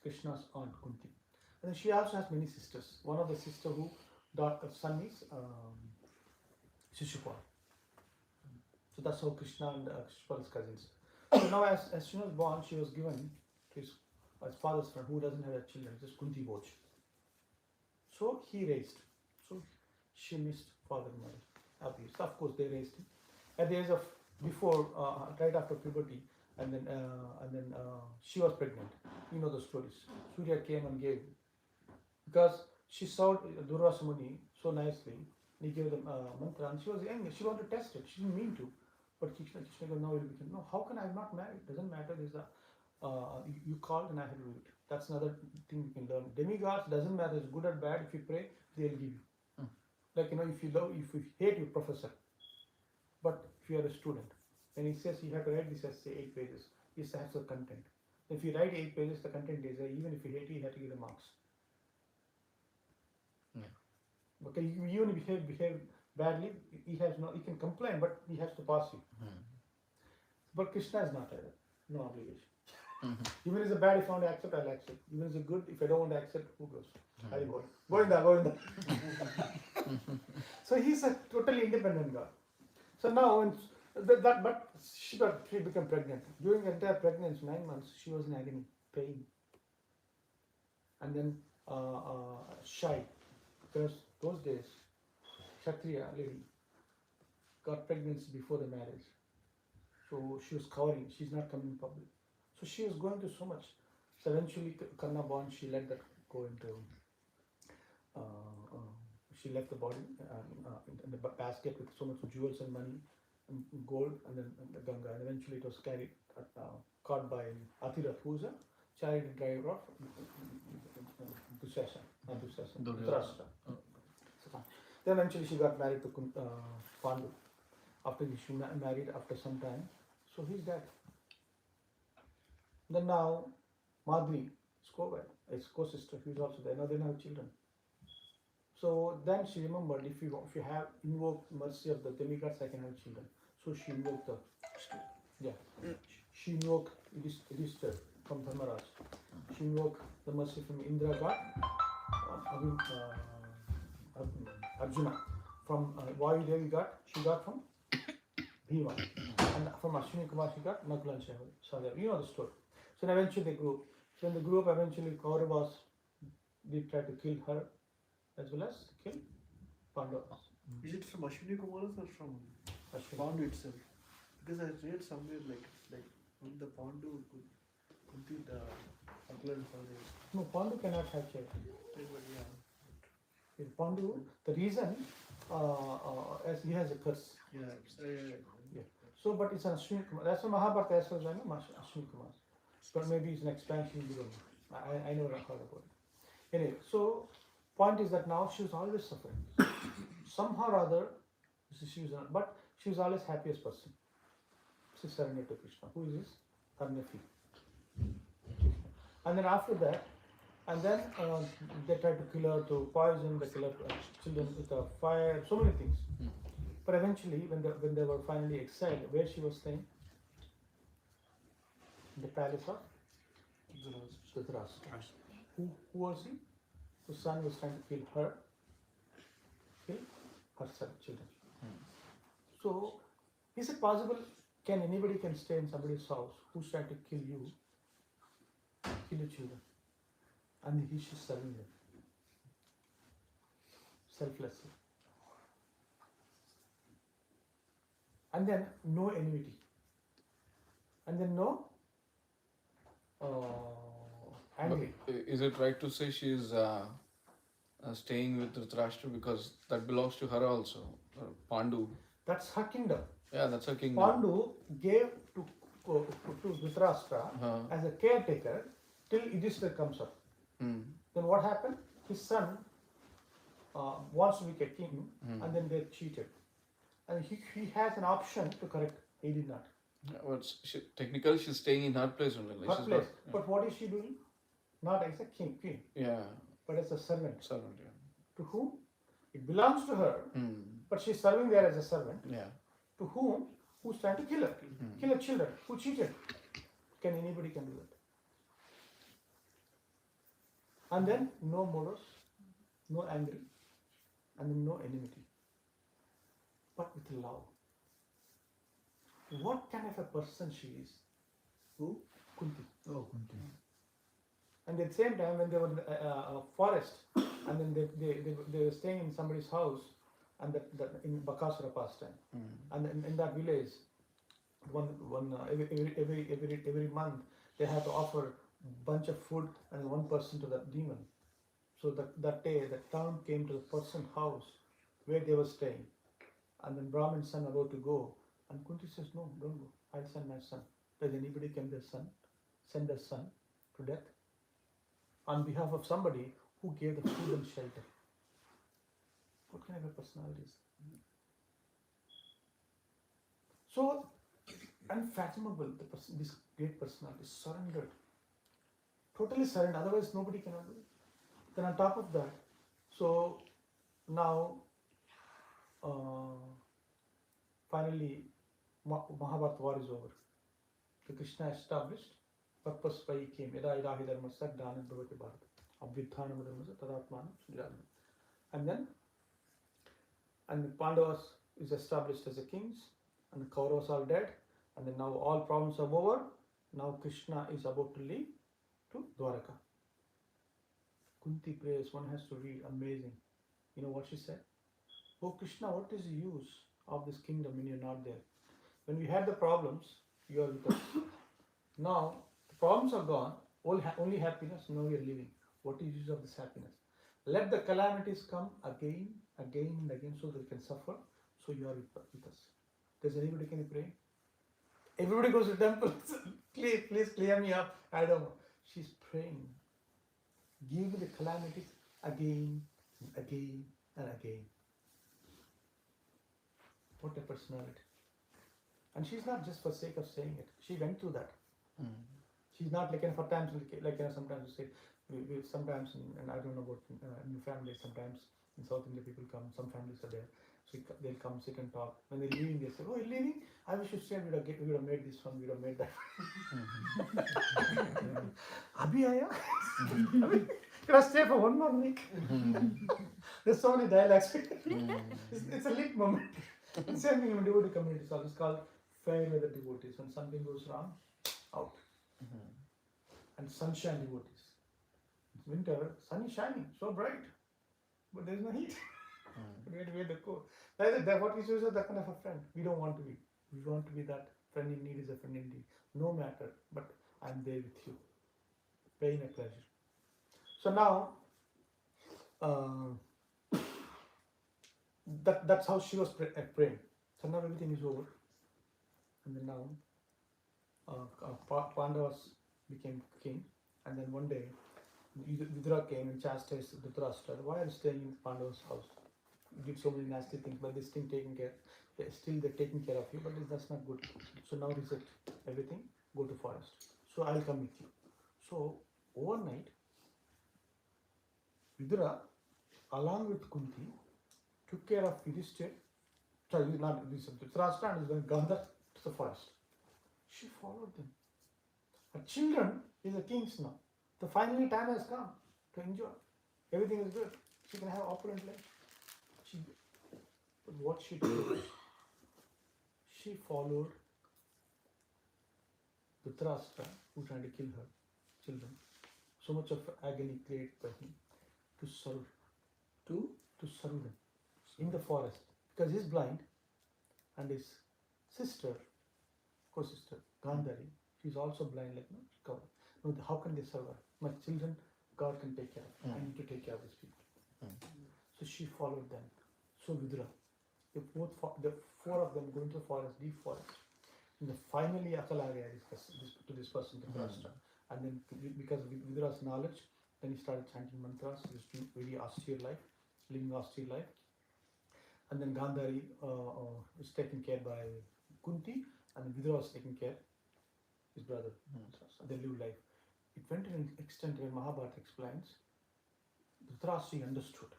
Krishna's aunt Kunti. And then she also has many sisters. One of the sister who son is Shishupal. So that's how Krishna and Shishupal is cousins. So now as she was born, she was given to his father's friend who doesn't have children, just Kunti Boj. So he raised. So she missed father and mother. Obvious. Of course, they raised him. At the age of before, right after puberty, and then she was pregnant. You know the stories. Surya came and gave, because she saw Durvasa Muni so nicely. He gave them mantra, and she was young. She wanted to test it. She didn't mean to, but Krishna goes, no, no. How can I am not married? Doesn't matter. There's a you called and I had to do it. That's another thing you can learn. Demigods doesn't matter. It's good or bad. If you pray, they'll give you. Like, if you love, if you hate your professor, but if you are a student, and he says you have to write this essay 8 pages, he has the content. If you write 8 pages, the content is there. Even if you hate it, you have to give the marks. Yeah. Okay, even if you behave badly, he can complain, but he has to pass you. But Krishna is not like that. No obligation. Even if it's a bad, if I want to accept, I'll accept. Even if it's a good, if I don't want to accept, who goes? I'll go. Go in there. So he's a totally independent God. So now, but she became pregnant. During the entire pregnancy, 9 months, she was in agony, pain. And then shy, because those days, Kshatriya lady got pregnancy before the marriage. So she was cowering, she's not coming in public. So she was going through so much. So eventually, Karna born, she let that go into. She left the body in the basket with so much jewels and money, and gold, and then the Ganga. And eventually, it was carried, caught by Atirath, who is a chariot driver of Dhritarashtra. Then eventually, she got married to Pandu. After she married after some time, so he's dead. Then now, Madhuri, his co-sister, who is also there. Now they don't have children. So then she remembered, if you have invoked mercy of the demigods, I can have children. So she invoked she invoked Yudhishthira from Dharmaraj. She invoked the mercy from Indra god, Arjuna. From Vayu Devi she got from Bhima. And from Ashwini Kumar she got Nakula and Sahadev. You know the story. So eventually they grew. So in the group, eventually Kauravas, they tried to kill her as well as kill Pandavas. Is it from Ashwini Kumaras or from Ashwini. Pandu itself? Because I read somewhere like from the Pandu Kunti the Aklar and Saudi. No, Pandu cannot have child. Yeah. In Pandu, the reason, as he has a curse. Yeah. So, but it's an Ashwini Kumar. That's why Mahabharata as well as I know Ashwini Kumar. But maybe it's an expansion, we don't know. I never heard about it. Anyway, so point is that now she was always suffering. Somehow or other, she was not, but she was always happiest person. She surrendered to Krishna. Who is this? Her nephew. And then after that, and then they tried to kill her to poison, they killed her children with a fire, so many things. But eventually, when they were finally exiled, where she was staying? The palace of Dhritarashtra. Who was he? Whose son was trying to kill her son, children. So, is it possible? Can anybody can stay in somebody's house who's trying to kill you, kill your children, and he should serving them selflessly, and then no enmity, and then no angry. But is it right to say she is staying with Dhritarashtra because that belongs to her also? Pandu. That's her kingdom. Yeah, that's her kingdom. Pandu gave to Dhritarashtra as a caretaker till Yudhishthira comes up. Mm. Then what happened? His son wants to be a king, and then they cheated. And he has an option to correct. He did not. Yeah, but technically she's staying in her place only. Like Her she's place. not- But what is she doing? Not as a queen, yeah, but as a servant. servant. Yeah. To whom? It belongs to her, Mm. but she's serving there as a servant. Yeah. To whom? Who's trying to kill her? Kill her children. Who cheated? Can anybody can do that? And then no murders, no anger, and then no enmity, but with love. What kind of a person she is? Who? Kunti. Oh, Kunti. And at the same time, when they were in a forest, and then they were staying in somebody's house, and that in Bakasura pastime, and in that village, every month they had to offer bunch of food and one person to that demon. So that day, the town came to the person's house where they were staying, and then Brahmin's son about to go, and Kunti says, "No, don't go. I'll send my son." Does anybody send their son to death on behalf of somebody who gave the food and shelter? What kind of a personality is that? So unfathomable, this great personality, surrendered, totally surrendered, otherwise nobody cannot do it. Then on top of that, so now finally Mahabharata war is over. So Krishna established purpose why he came. Yada yada hi dharma sat dhanam bhavati bharata abhyutthanam dharma tadatmanam sriranam. And the Pandavas is established as the kings, and the Kauravas are dead, and then now all problems are over. Now Krishna is about to leave to Dwaraka. Kunti prays, one has to read, amazing. You know what she said? "Oh Krishna, what is the use of this kingdom when you're not there? When we had the problems, you are with us. Now the problems are gone, only happiness, now we are living. What is the use of this happiness? Let the calamities come again and again so that we can suffer, so you are with us." Does anybody can pray? Everybody goes to temple. Please clear me up. I don't know. She's praying. Give me the calamities again and again and again. What a personality. And she's not just for sake of saying it. She went through that. She's not like, for times, sometimes you say, we sometimes, and I don't know about in families, sometimes in South India people come, some families are there. So they'll come, sit and talk. When they're leaving, they say, "Oh, you're leaving? I wish you stayed. We would have made this one. We would have made that." Abhi aaya? Can I stay for one more week? There's so many dialogues. It's a lit moment. Same thing in devotee community. So it's called fair weather devotees. When something goes wrong, out. and sunshine devotees. It's winter, sun is shining, so bright, but there is no heat. We have to wear the coat. That's what we choose as that kind of a friend. We don't want to be. We want to be that friend in need is a friend indeed. No matter, but I'm there with you. Pain and pleasure. So now, that's how she was praying. So now everything is over. And then now, Pandavas became king. And then one day, Vidura came and chastised Dhritarashtra. Why are you staying in Pandava's house? You did so many nasty things, but this thing taking care. They're taking care of you, but that's not good. So now reject everything. Go to forest. So I'll come with you. So overnight, Vidura, along with Kunti, took care of Yudhishthir. Sorry, not Yudhishthir. Dhritarashtra and then Gandhar to the forest. She followed them. Her children is the kings now. So finally time has come to enjoy. Everything is good. She can have opulent life. But what she did, she followed Dhritarashtra, who tried to kill her children. So much of agony created by him to serve, to serve them in the forest because he's blind, and his sister, co-sister Gandhari, she's also blind like God. No, how can they survive? My children, God can take care of. I need to take care of these people. So she followed them. So Vidura, the four of them going to the forest, deep forest. And then finally Akalarya to this person, the Dhritarashtra. And then because of Vidura's knowledge, then he started chanting mantras. He was doing very austere life, living austere life. And then Gandhari was taken care by Kunti, and Vidura was taken care his brother. So they live life. It went to an extent where Mahabharata explains. Dhritarashtra understood.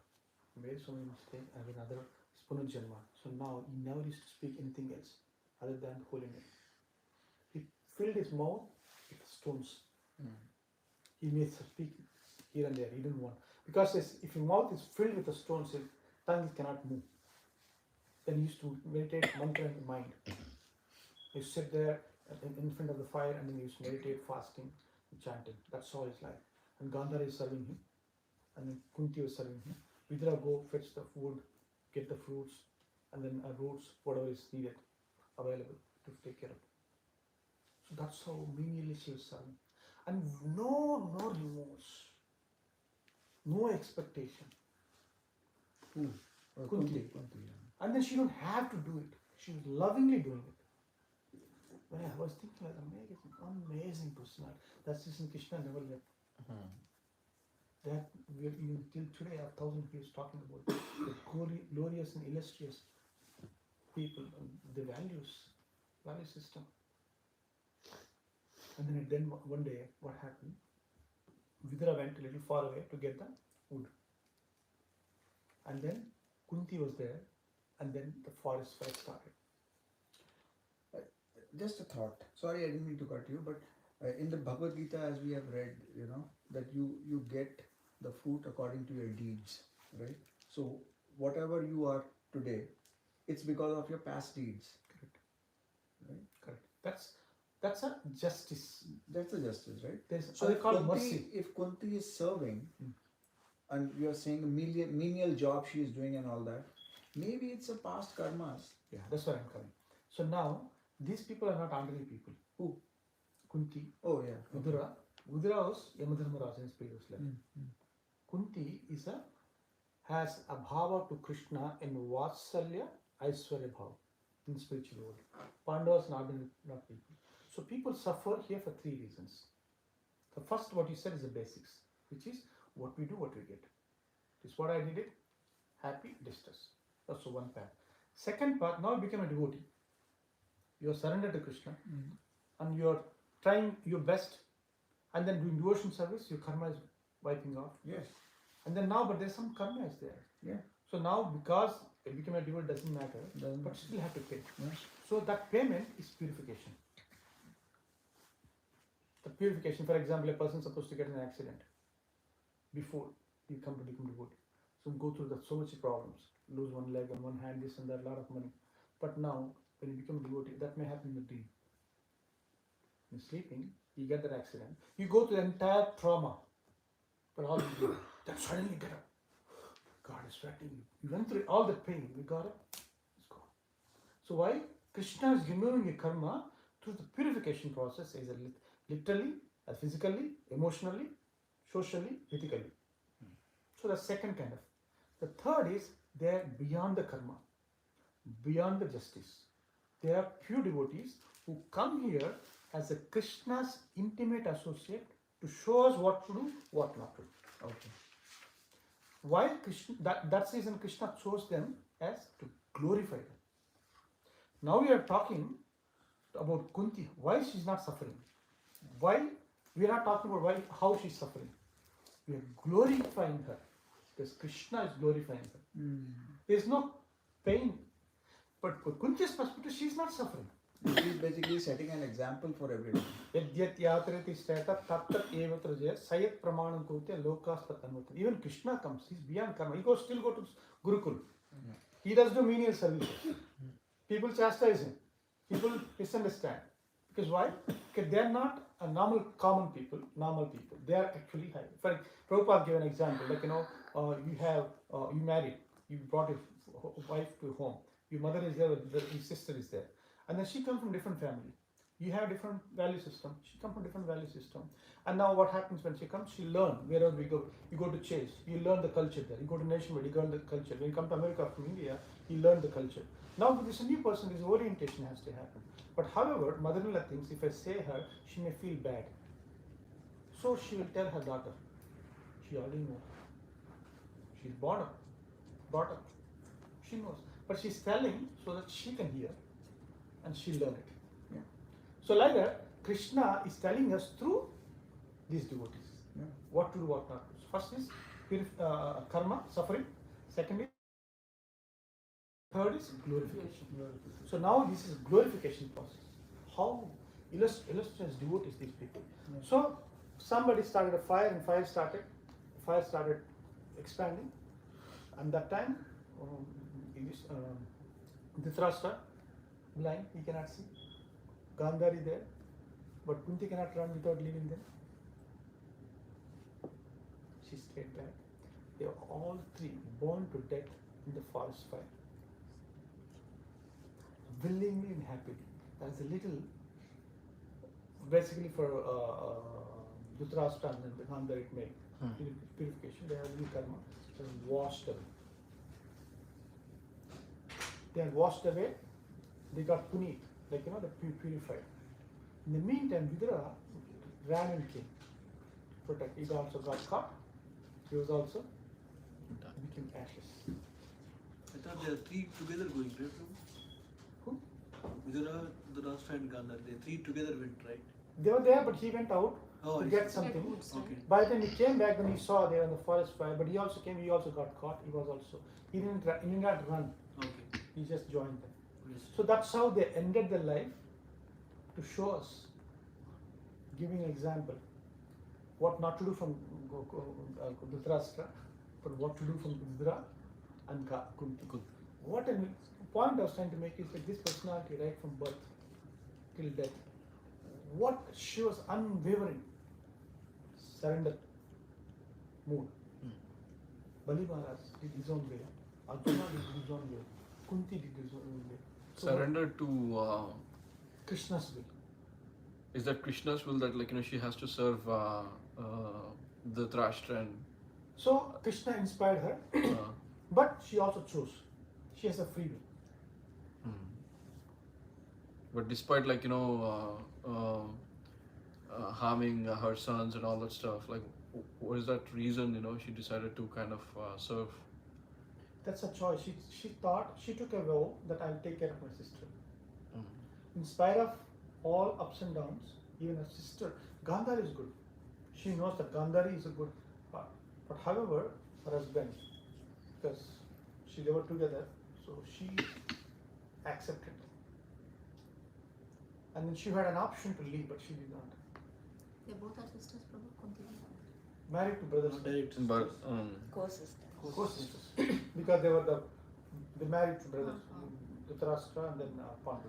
Made so many mistakes and another Punarjanma. So now he never used to speak anything else other than holy name. He filled his mouth with stones. He may speak here and there. He didn't want, because if your mouth is filled with the stones, his tongue cannot move. Then he used to meditate mantra in mind. He used to sit there in front of the fire and then he used to meditate, fasting, and chanting. That's all his life. And Gandhara is serving him, and then Kunti was serving him. Vidura go fetch the food, get the fruits, and then roots, whatever is needed, available to take care of. So that's how menially she was serving. And no remorse, no expectation. Kunti. And then she don't have to do it. She was lovingly doing it. When I was thinking, like, amazing personality. That's just in Krishna never left. That we even till today, 1,000 years talking about the glorious and illustrious people, and the value system. And then one day, what happened? Vidura went a little far away to get the wood. And then Kunti was there, and then the forest fire started. Just a thought. Sorry, I didn't mean to cut you, but in the Bhagavad Gita, as we have read, that you get the fruit according to your deeds, right? So whatever you are today, it's because of your past deeds. Correct. Right? Correct. That's a justice. That's the justice, right? So if called mercy. If Kunti is serving, and you are saying a menial job she is doing and all that, maybe it's a past karmas. Yeah, that's where I'm coming. So now, these people are not ordinary people. Who? Kunti, Oh yeah. Vidura. Vidura was Yamadharmaraja in his previous life. Kunti has a bhava to Krishna in Vatsalya, Aishwarya bhava in spiritual world. Pandavas not people. So people suffer here for three reasons. The first, what you said, is the basics, which is what we do, what we get. It's what I did it, happy, distress. That's the one path. Second path, now you become a devotee. You are surrendered to Krishna, and you are trying your best, and then doing devotion service, your karma is wiping off. Yes. And then now, but there's some karma is there. Yeah. So now, because it became a devotee doesn't matter, but still have to pay. Yes. So that payment is purification. The purification, for example, a person is supposed to get in an accident before you come to become devotee. So go through that so much problems, lose one leg and one hand, this and that, a lot of money. But now, when you become devotee, that may happen in the dream. In sleeping, you get that accident, you go through the entire trauma. But all you do, then suddenly get up. God is sweating. You went through all the pain, you got it, it's gone. So why? Krishna is removing your karma through the purification process, either literally, physically, emotionally, socially, ethically. So the second kind of. The third is they are beyond the karma, beyond the justice. They are pure devotees who come here as a Krishna's intimate associate to show us what to do, what not to do. Okay. Why Krishna? That's the reason Krishna chose them as to glorify them. Now we are talking about Kunti. Why she's not suffering? Why we are not talking about why how she's suffering? We are glorifying her because Krishna is glorifying her. There is no pain, but for Kunti's perspective, she's not suffering. He's basically setting an example for everyone. Yadyat yatrati steta tattat evatra jaya sayat pramanam kurte lokas tatanvata. Even Krishna comes, he's beyond karma. He still go to Gurukul. He does do menial services. People chastise him. People misunderstand. Because why? Because they are not a common people. They are actually high. For Prabhupada gave an example. Like, you married, you brought your wife to home. Your mother is there, your sister is there. And then she comes from different family. You have different value system. She comes from different value system. And now what happens when she comes? She learn wherever we go. You go to Chase, you learn the culture there. You go to Nationwide, you learn the culture. When you come to America from India, you learn the culture. Now with this new person, this orientation has to happen. But however, mother-in-law thinks if I say her, she may feel bad. So she will tell her daughter. She already knows. She's brought up. She knows. But she's telling so that she can hear and she'll learn it. Yeah. So like that, Krishna is telling us through these devotees Yeah. what to do, what not to do. So first is karma, suffering. Second is, third is glorification. So now this is glorification process. How illustrious devotees these people. Yeah. So somebody started a fire and fire started expanding. And that time, Dhritarashtra, blind, he cannot see. Gandhari there, but Kunti cannot run without leaving them. She stayed back. They were all three born to death in the forest fire. Willingly and happily. That's a little, basically for Dhritarashtra and then Gandhari it made. Purification, they have little karma, they are washed away. They are washed away, they got puneet, they purified. In the meantime, Vidura ran and came to protect. He also got caught, he was also became ashes. I thought there are three together going, right? Who? Vidura, Dhritarashtra and Gandhar, they three together went, right? They were there, but he went out Oh, to I get see. something. Okay. By the time he came back, then he saw they were in the forest fire, but he also came, he also got caught, he did not run, Okay. he just joined them. Yes. So that's how they ended their life, to show us, giving an example, what not to do from Dhritarashtra, but what to do from Vidura and Kunti. What a point I was trying to make is like this personality right from birth till death. What shows unwavering surrender mood. Bali Maharaj did his own way, Arjuna did his own way, Kunti did his own way. So Surrender to. Krishna's will. Is that Krishna's will that she has to serve the Dhritarashtra and So Krishna inspired her, but she also chose. She has a free will. but despite harming her sons and all that stuff, what is that reason she decided to kind of serve? That's a choice. She thought, she took a vow that I'll take care of my sister. In spite of all ups and downs, even her sister, Gandhari is good. She knows that Gandhari is a good part. But however, her husband, because they were together, so she accepted. And then she had an option to leave, but she did not. They both are sisters, Prabhu. Kunti. Married to brothers. Direct. But Co-sister. Co-sisters. Because they were they married to brothers. Dhritarashtra and then Pandu.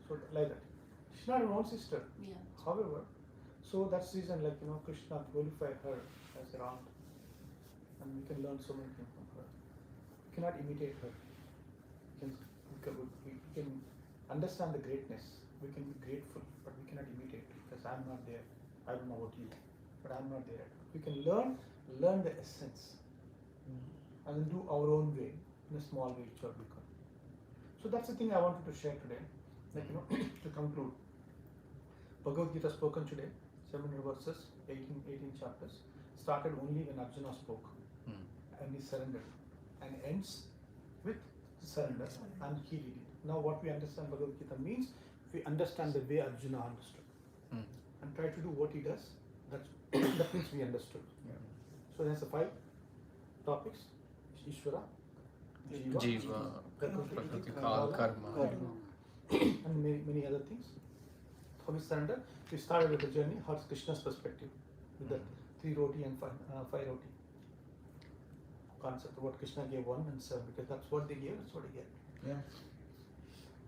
So like that. She's not your own sister. Yeah. However, so that's the reason, like, Krishna glorified her as her aunt, and we can learn so many things from her. We cannot imitate her. We can understand the greatness. We can be grateful, but we cannot imitate because I'm not there. I don't know about you, but I'm not there. We can learn the essence, and then do our own way in a small way, which we can. So that's the thing I wanted to share today. Like, to conclude, Bhagavad Gita spoken today, 700 verses, 18 chapters, started only when Arjuna spoke and he surrendered, and ends with surrender, and he did it. Now what we understand Bhagavad Gita means, we understand the way Arjuna understood and try to do what he does, that means we understood. Yeah. So there's the 5 topics: Ishvara, Jiva, Prakriti, Kal, Karma. and many other things. How we surrender? We started with the journey, how Krishna's perspective, with the 3 roti and 5 roti concept. What Krishna gave 1 and 7, because that's what they gave, that's what he gave. Yeah.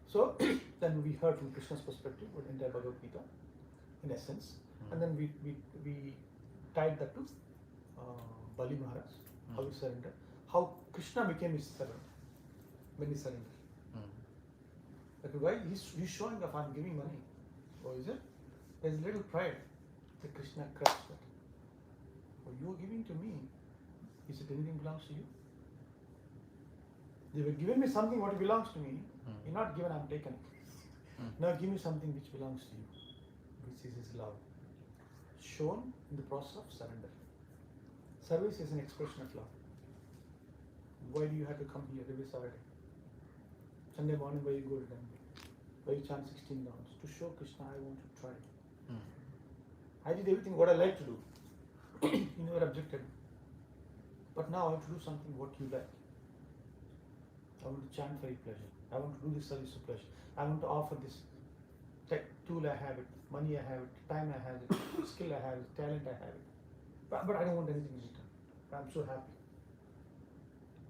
So then we heard from Krishna's perspective what entire Bhagavad Gita, in essence, and then we tied that to Bali Maharaj, how he surrendered, how Krishna became his servant when he surrendered. Like, why he's showing off, I'm giving money. Oh, is it? There's a little pride that Krishna crushed that. Oh, you're giving to me. Is it anything belongs to you? They were giving me something what belongs to me. You're not given, I'm taken. Now give me something which belongs to you, which is his love. Shown in the process of surrender. Service is an expression of love. Why do you have to come here every Saturday? Sunday morning, why you go to temple? Why you chant 16 rounds? To show Krishna, I want to try. I did everything what I like to do. You never objected. But now I want to do something what you like. I want to chant for your pleasure. I want to do this service for pleasure. I want to offer this tech tool, I have it, money I have it, time I have it, skill I have it, talent I have it. But I don't want anything in return. I'm so happy.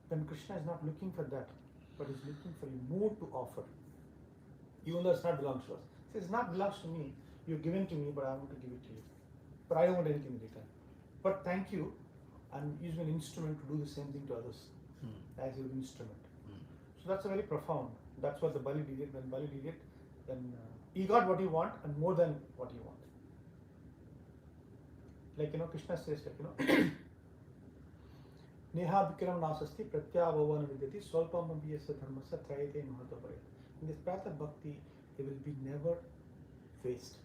Then Krishna is not looking for that, but is looking for more to offer. Even though it's not belongs to us. He says, it's not belongs to me. You're given to me, but I want to give it to you. But I don't want anything in return. But thank you, and use an instrument to do the same thing to others as your instrument. So that's a very profound. That's what the Bali did it. When Bali did it, then he got what he want and more than what he want. Like, Krishna says, Neha Bikram Nasasti Pratyabhavana Vidyati Swalpam Abhyasa Dharmasa Trayate Mahatavaya. In this path of bhakti, they will be never faced.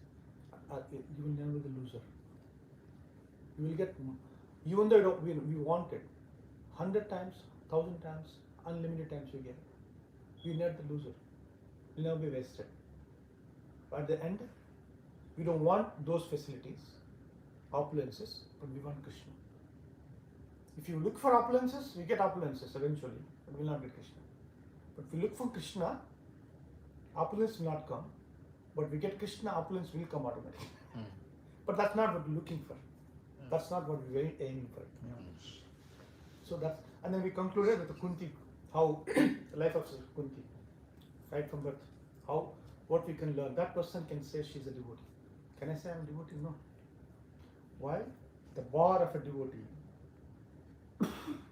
You will never be the loser. You will get, even though we want it, 100 times, 1,000 times, unlimited times you get it. You're not the loser. You'll never be wasted. But at the end, we don't want those facilities, opulences, but we want Krishna. If you look for opulences, we get opulences eventually, but we will not get Krishna. But if we look for Krishna, opulence will not come, but we get Krishna, opulence will come automatically. But that's not what we're looking for. That's not what we're aiming for. So that's, and then we concluded with the Kunti, how the life of Kunti, right from birth, how, what we can learn. That person can say she's a devotee. Can I say I'm a devotee? No. Why? The bar of a devotee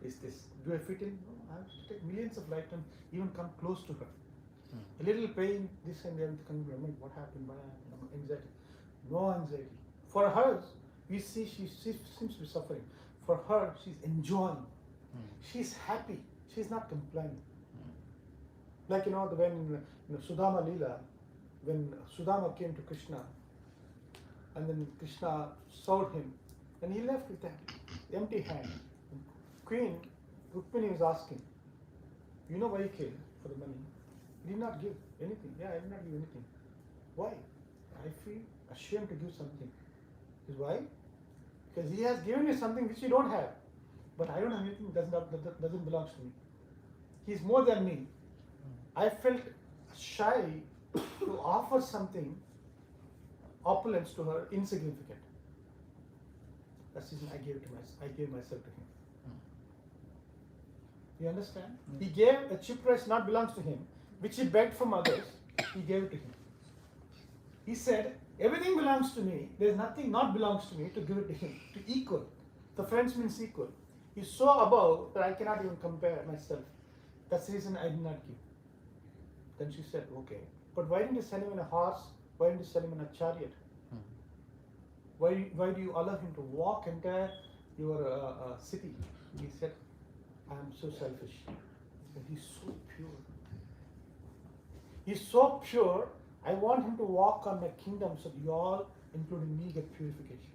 is this. Do I fit in? No. I have to take millions of lifetimes, even come close to her. A little pain, this and that, what happened? Anxiety. No anxiety. For her, we see she seems to be suffering. For her, she's enjoying. She's happy. She's not complaining. Like, when Sudama Leela, when Sudama came to Krishna, and then Krishna served him, and he left with an empty hand. Queen Rukmini was asking, you know why he came? For the money. He did not give anything. Yeah, I did not give anything. Why? I feel ashamed to give something. Why? Because he has given me something which you don't have. But I don't have anything that doesn't belong to me. He is more than me. I felt shy to offer something opulence to her, insignificant. That's the reason I gave myself to him. You understand? He gave a cheap price not belongs to him, which he begged from others. He gave it to him. He said, everything belongs to me. There is nothing not belongs to me to give it to him. To equal. The friends means equal. He's so above that I cannot even compare myself. That's the reason I did not give. Then she said, okay. But why didn't you send him in a horse? Why didn't you send him in a chariot? Why do you allow him to walk entire your city? He said, I am so selfish. But he's so pure. He's so pure, I want him to walk on my kingdom so that you all, including me, get purification.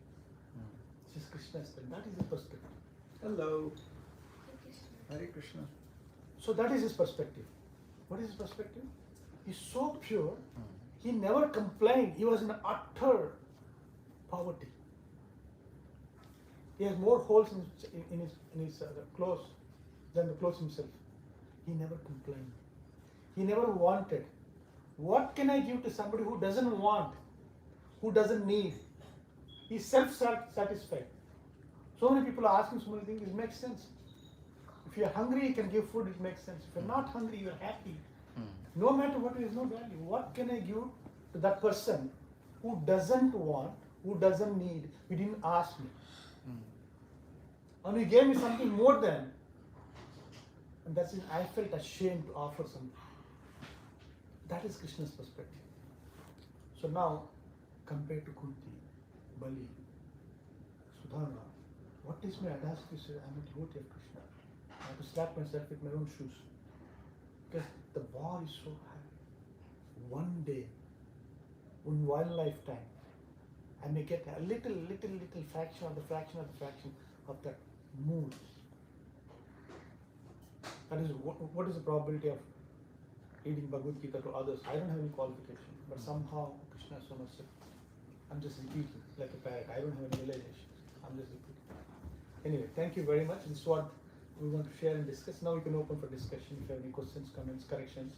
This is Krishna's thing. That is his perspective. Hello. Hare Krishna. So that is his perspective. What is his perspective? He's so pure, he never complained. He was in utter poverty. He has more holes in his clothes than the clothes himself. He never complained. He never wanted. What can I give to somebody who doesn't want, who doesn't need? He's self-satisfied. So many people are asking so many things, it makes sense. If you're hungry, you can give food, it makes sense. If you're not hungry, you're happy. No matter what, there is no value. What can I give to that person who doesn't want, who doesn't need, who didn't ask me? And he gave me something more than. And that's it. I felt ashamed to offer something. That is Krishna's perspective. So now, compared to Kunti, Bali, Sudhama, what is my audacity to say I'm a devotee of Krishna? I have to slap myself with my own shoes. Because the bar is so high. One day, in one lifetime, I may get a little fraction of the fraction of that mood. That is what is the probability of reading Bhagavad Gita to others? I don't have any qualification, but somehow Krishna is so much. I'm just repeating like a parrot. I don't have any realization. I'm just repeating. Anyway, thank you very much. This is what we want to share and discuss. Now we can open for discussion if you have any questions, comments, corrections.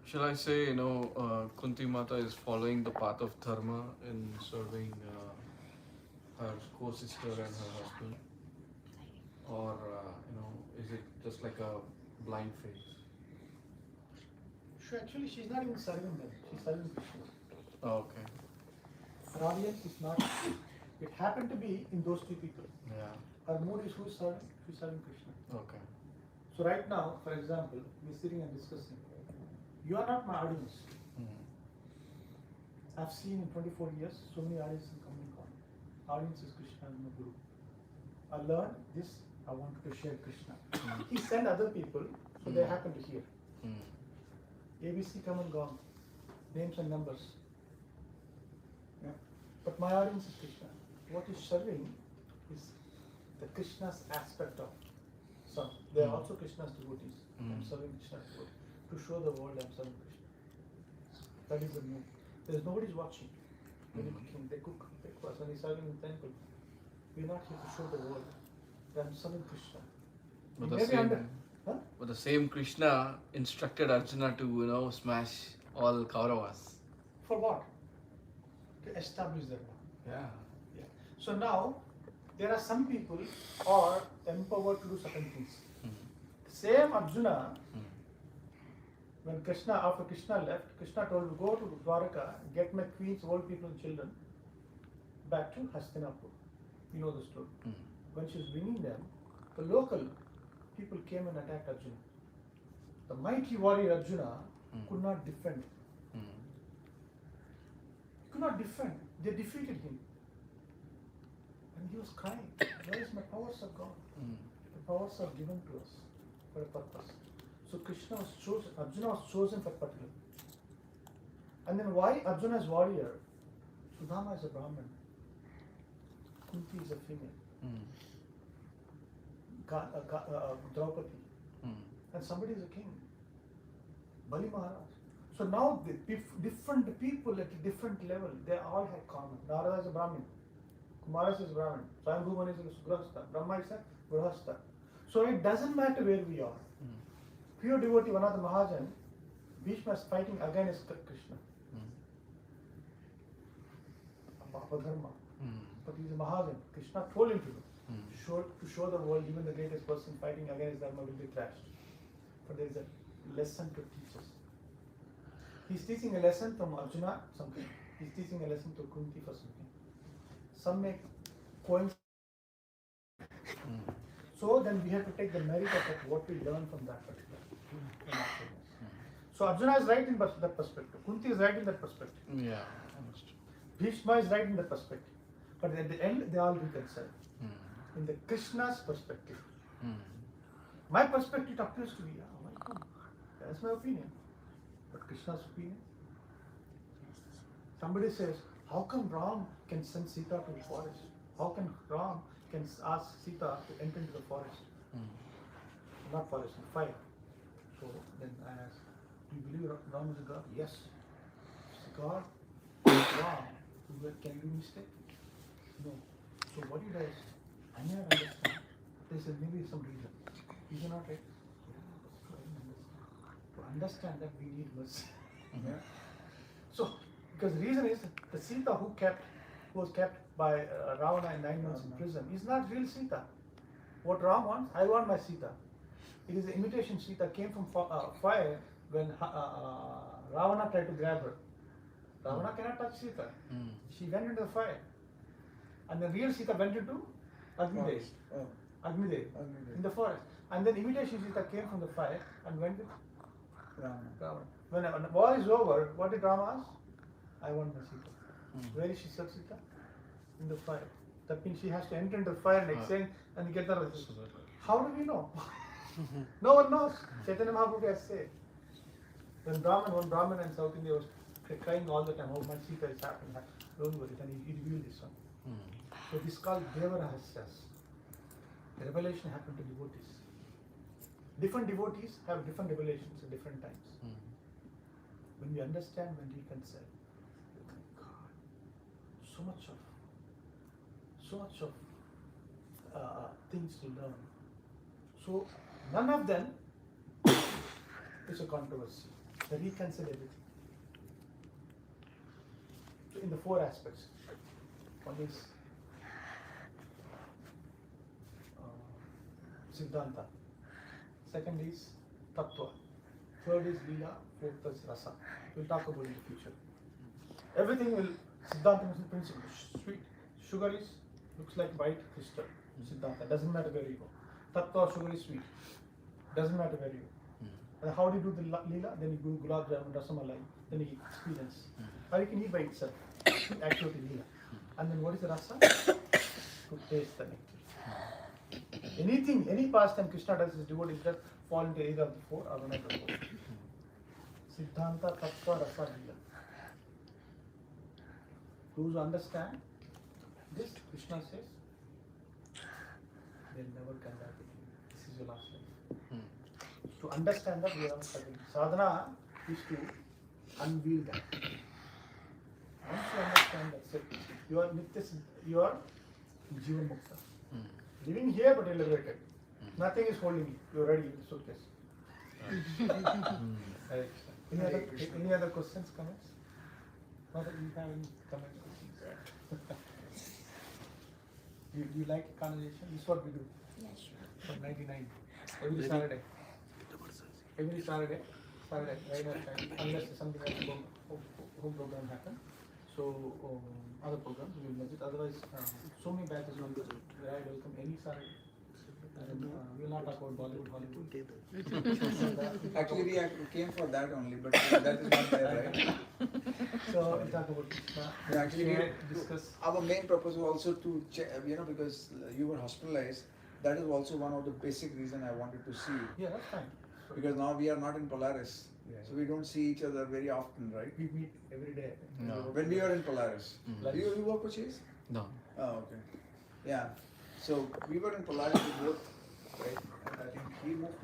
Shall I say, Kunti Mata is following the path of dharma in serving her co-sister and her husband? Or, is it just like a blind faith? She's not even serving them. She's serving Krishna. Oh, okay. Her audience is not. It happened to be in those two people. Yeah. Her mood is who's serving? She's serving Krishna. Okay. So right now, for example, we're sitting and discussing. You are not my audience. I've seen in 24 years so many audiences come and gone. Audience is Krishna and my Guru. I learned this. I wanted to share Krishna. He sent other people, so they happen to hear. ABC come and gone. Names and numbers. Yeah. But my audience is Krishna. What is serving is the Krishna's aspect of some. They are also Krishna's devotees. I'm serving Krishna's devotees. To show the world I'm serving Krishna. That is the move. There's nobody's watching. When you're cooking, they cook for us. When he's serving in the temple, we're not here to show the world that I'm serving Krishna. But the same Krishna instructed Arjuna to, smash all Kauravas. For what? To establish that one. Yeah. So now, there are some people are empowered to do certain things. Same Arjuna, when after Krishna left, Krishna told him, go to Dwaraka, get my queens, old people and children, back to Hastinapur. You know the story. When she was bringing them, the local people came and attacked Arjuna. The mighty warrior Arjuna could not defend. He could not defend. They defeated him. And he was crying, where is my powers of God? The powers are given to us for a purpose. So Krishna was chosen, Arjuna was chosen for particular. And then why Arjuna is warrior? Sudama is a Brahmin. Kunti is a female. Draupadi. And somebody is a king. Bali Maharaj. So now the different people at a different level, they all have common. Narada is a Brahmin. Kumara is a Brahmin. Swayambhuvan is a Grahastha. Brahma is a Grahastha. So it doesn't matter where we are. Pure devotee, one of the Mahajan, Bhishma is fighting against Krishna. Apadharma. But he is a Mahajan. Krishna told him to do. To show the world, even the greatest person fighting against Dharma will be crushed. But there is a lesson to teach us. He's teaching a lesson from Arjuna, something. He's teaching a lesson to Kunti for something. Some make coincidence. So then we have to take the merit of it, what we learn from that particular. So Arjuna is right in that perspective. Kunti is right in that perspective. Yeah, understood. Bhishma is right in that perspective. But at the end, they all reconcile. In the Krishna's perspective. My perspective appears to be, that's my opinion. But Krishna's opinion? Somebody says, how come Ram can send Sita to the forest? How can Ram can ask Sita to enter into the forest? Not forest, fire. So then I ask, do you believe Ram is a God? Yes. It's a God. Ram, can you do mistake? No. So what he does, I never understand. There's maybe some reason. Is it not right? Yeah, to understand that we need mercy. Yeah. So, because the reason is the Sita who was kept by Ravana in 9 months in prison is not real Sita. What Ram wants, I want my Sita. It is an imitation Sita, came from fire when Ravana tried to grab her. Ravana cannot touch Sita. She went into the fire. And the real Sita went into Agnidev. Agnidev in the forest. And then imitation Sita came from the fire and went with Ravana. When the war is over, what did Rama ask? I want my Sita. Where is she, Sita? In the fire. That means she has to enter into the fire and exchange and get the result. How do we know? No one knows. Chaitanya Mahaprabhu has said. When one Brahmin in South India was crying all the time, how much Sita is happening. Don't worry, then he revealed this one. So this is called Deva Rahasyas. The revelation happened to devotees. Different devotees have different revelations at different times. When we understand, when we reconcile, God, so much of things to learn. So none of them is a controversy. They reconcile everything. So in the 4 aspects. One is Siddhanta. Second is Tattva. Third is Leela. Fourth is Rasa. We'll talk about in the future. Everything will, Siddhanta means principle. Sweet. Sugar looks like white crystal. Siddhanta. Doesn't matter where you go. Tattva, sugar is sweet. Doesn't matter where you go. And how do you do the Leela? Then you do Gulab Jamun, Rasamalai. Then you experience. Or you can eat by itself. Activity Leela. And then what is the Rasa? To taste the nectar. Anything, any pastime Krishna does, his devotees just fall into either of the 4 or one of the 4. Siddhanta, Tattva, Rasa, Leela. Those who understand this, Krishna says, they'll never come back again. This is your last life. To understand that, we are studying. Sadhana is to unveil that. Once you understand that, so you are Nitya, you are Jivan Mukta. Living here but liberated. Nothing is holding you. You are ready with the suitcase. Any other questions, comments? Not that you have any comments, questions. You like conversation? This is what we do. Yeah, sure. From 99. Every Saturday. Every Saturday, right at time, unless something like home program happen. So other programs we will manage it. Otherwise, so many batches will go where I welcome any Saturday. And we will not talk about Bollywood, Hollywood. Actually, we came for that only, but that is not there, right? So we talk about Actually, share, discuss. our main purpose was also to check, because you were hospitalized. That is also one of the basic reason I wanted to see you. Yeah, that's fine. So Because now we are not in Polaris, so we don't see each other very often, right? we meet every day. No. When we are in Polaris. Like- Do you work with Chase? No. Oh, okay. Yeah. So we were in Polaris with both, right? And I think he moved